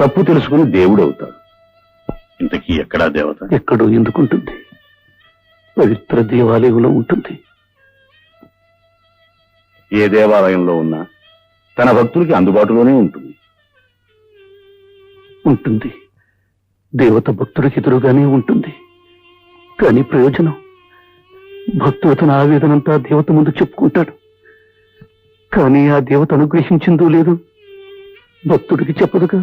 తప్పు తెలుసుకుని దేవుడు అవుతాడు. ఇంతకీ ఎక్కడా దేవత? ఎక్కడో ఎందుకుంటుంది? పవిత్ర దేవాలయంలో ఉంటుంది. ఏ దేవాలయంలో ఉన్నా తన భక్తులకి అందుబాటులోనే ఉంటుంది. ఉంటుంది, దేవత భక్తుడికి ఎదురుగానే ఉంటుంది. కానీ ప్రయోజనం? భక్తుడు తన ఆవేదనంతా దేవత ముందు చెప్పుకుంటాడు. కానీ ఆ దేవత అనుగ్రహించిందో లేదో భక్తుడికి చెప్పదుగా.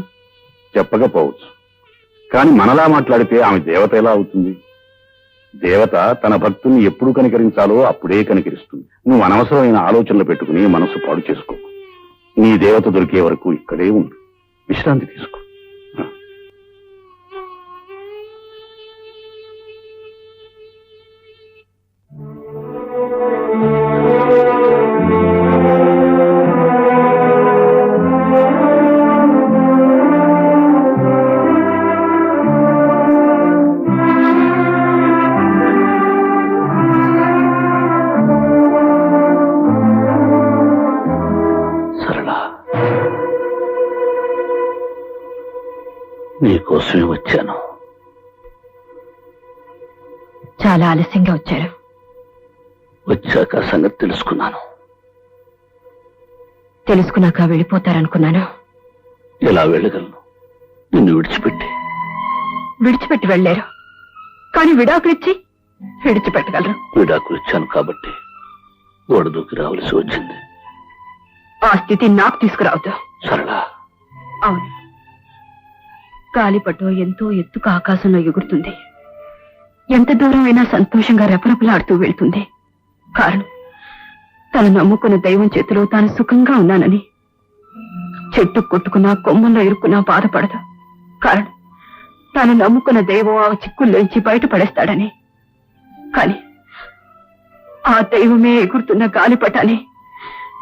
చెప్పకపోవచ్చు, కానీ మనలా మాట్లాడితే ఆమె దేవత ఎలా అవుతుంది? దేవత తన భక్తుల్ని ఎప్పుడు కనికరించాలో అప్పుడే కనికరిస్తుంది. నువ్వు అనవసరమైన ఆలోచనలు పెట్టుకుని మనసు పాడు చేసుకో. నీ దేవత దొరికే వరకు ఇక్కడే ఉండు, విశ్రాంతి తీసుకో. నీకోసమే వచ్చాను. చాలా ఆలస్యంగా వచ్చారు. వచ్చాక సంగతి తెలుసుకున్నాను. తెలుసుకున్నాక వెళ్ళిపోతారనుకున్నాను. ఎలా వెళ్ళగలను నిన్ను విడిచిపెట్టి? విడిచిపెట్టి వెళ్ళారు, కానీ విడాకులిచ్చి విడిచిపెట్టగలరు? విడాకులు ఇచ్చాను కాబట్టి గోడ దూకి రావలసి వచ్చింది. ఆ స్థితి నాకు తీసుకురావద్దు. సరళ, అవును, గాలిపటం ఎంతో ఎత్తుకు ఆకాశంలో ఎగురుతుంది. ఎంత దూరమైనా సంతోషంగా రెపరెపలాడుతూ వెళ్తుంది. కారణం, తను నమ్ముకున్న దైవం చేతిలో తాను సుఖంగా ఉన్నానని. చెట్టు కొట్టుకున్నా కొమ్మల్లో ఇరుక్కున్నా బాధపడదు. కారణం, తాను నమ్ముకున్న దైవం ఆ చిక్కుల్లోంచి బయటపడేస్తాడని. కాని ఆ దైవమే ఎగురుతున్న గాలిపటాన్ని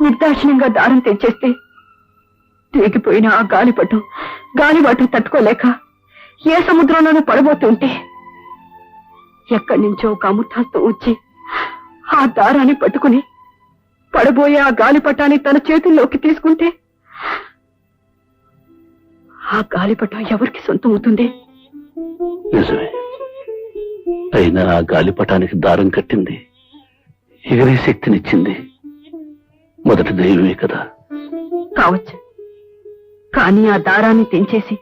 నిర్దాక్షిణ్యంగా దారం తెచ్చేస్తే తెగిపోయిన ఆ గాలిపటం గాలివాటం తట్టుకోలేక ఏ సముద్రంలోనూ పడబోతుంటే ఎక్కడి నుంచో ఒక అమృతాస్తం వచ్చి ఆ దారాన్ని పట్టుకుని పడబోయే ఆ గాలిపటాన్ని తన చేతుల్లోకి తీసుకుంటే ఆ గాలిపటం ఎవరికి సొంతం అవుతుంది? నిజమే. అయినా ఆ గాలిపటానికి దారం కట్టింది, ఎగిరే శక్తినిచ్చింది మొదటి దైవమే కదా. కావచ్చు, కానీ ఆ దారాన్ని తెంచేసి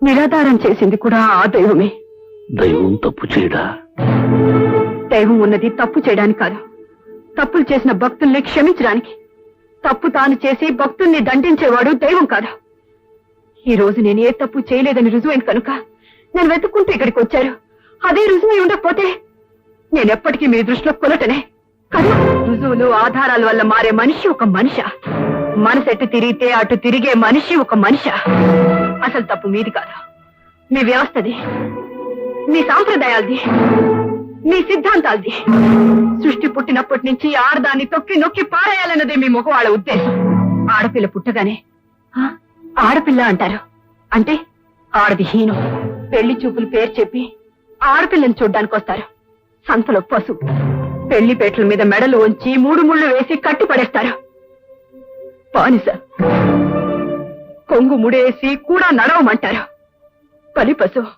నిరాధారం చేసింది కూడా ఆ దైవమే. దైవం తప్పు చేయడా? దైవం ఉన్నది తప్పు చేయడానికి కాదు, తప్పులు చేసిన భక్తుల్ని క్షమించడానికి. తప్పు తాను చేసి భక్తుల్ని దండించేవాడు దైవం కాదు. ఈ రోజు నేను ఏ తప్పు చేయలేదని రుజువైంది కనుక నేను వెతుక్కుంటూ ఇక్కడికి వచ్చారు. అదే రుజువై ఉండకపోతే నేనెప్పటికీ మీ దృష్టిలో కొలటనే కదా. రుజువులు ఆధారాల వల్ల మారే మనిషి ఒక మనిష. మనసు ఎటు తిరిగితే అటు తిరిగే మనిషి ఒక మనిష. అసలు తప్పు మీది కాదు, మీ వ్యవస్థది, మీ సాంప్రదాయాలది, మీ సిద్ధాంతాలది. సృష్టి పుట్టినప్పటి నుంచి ఆడదాన్ని తొక్కి నొక్కి పారేయాలన్నదే మీ ముఖవాళ్ళ ఉద్దేశం. ఆడపిల్ల పుట్టగానే ఆడపిల్ల అంటారు. అంటే ఆడది హీనం. పెళ్లి చూపులు పేరు చెప్పి ఆడపిల్లని చూడ్డానికి వస్తారు. సంతలో పసుపు పెళ్లిపేటల మీద మెడలు ఉంచి 3 ముళ్ళు వేసి కట్టి పడేస్తారు. బానిస కొంగు ముడేసి కూడా నడవమంటారు. బలి పశువు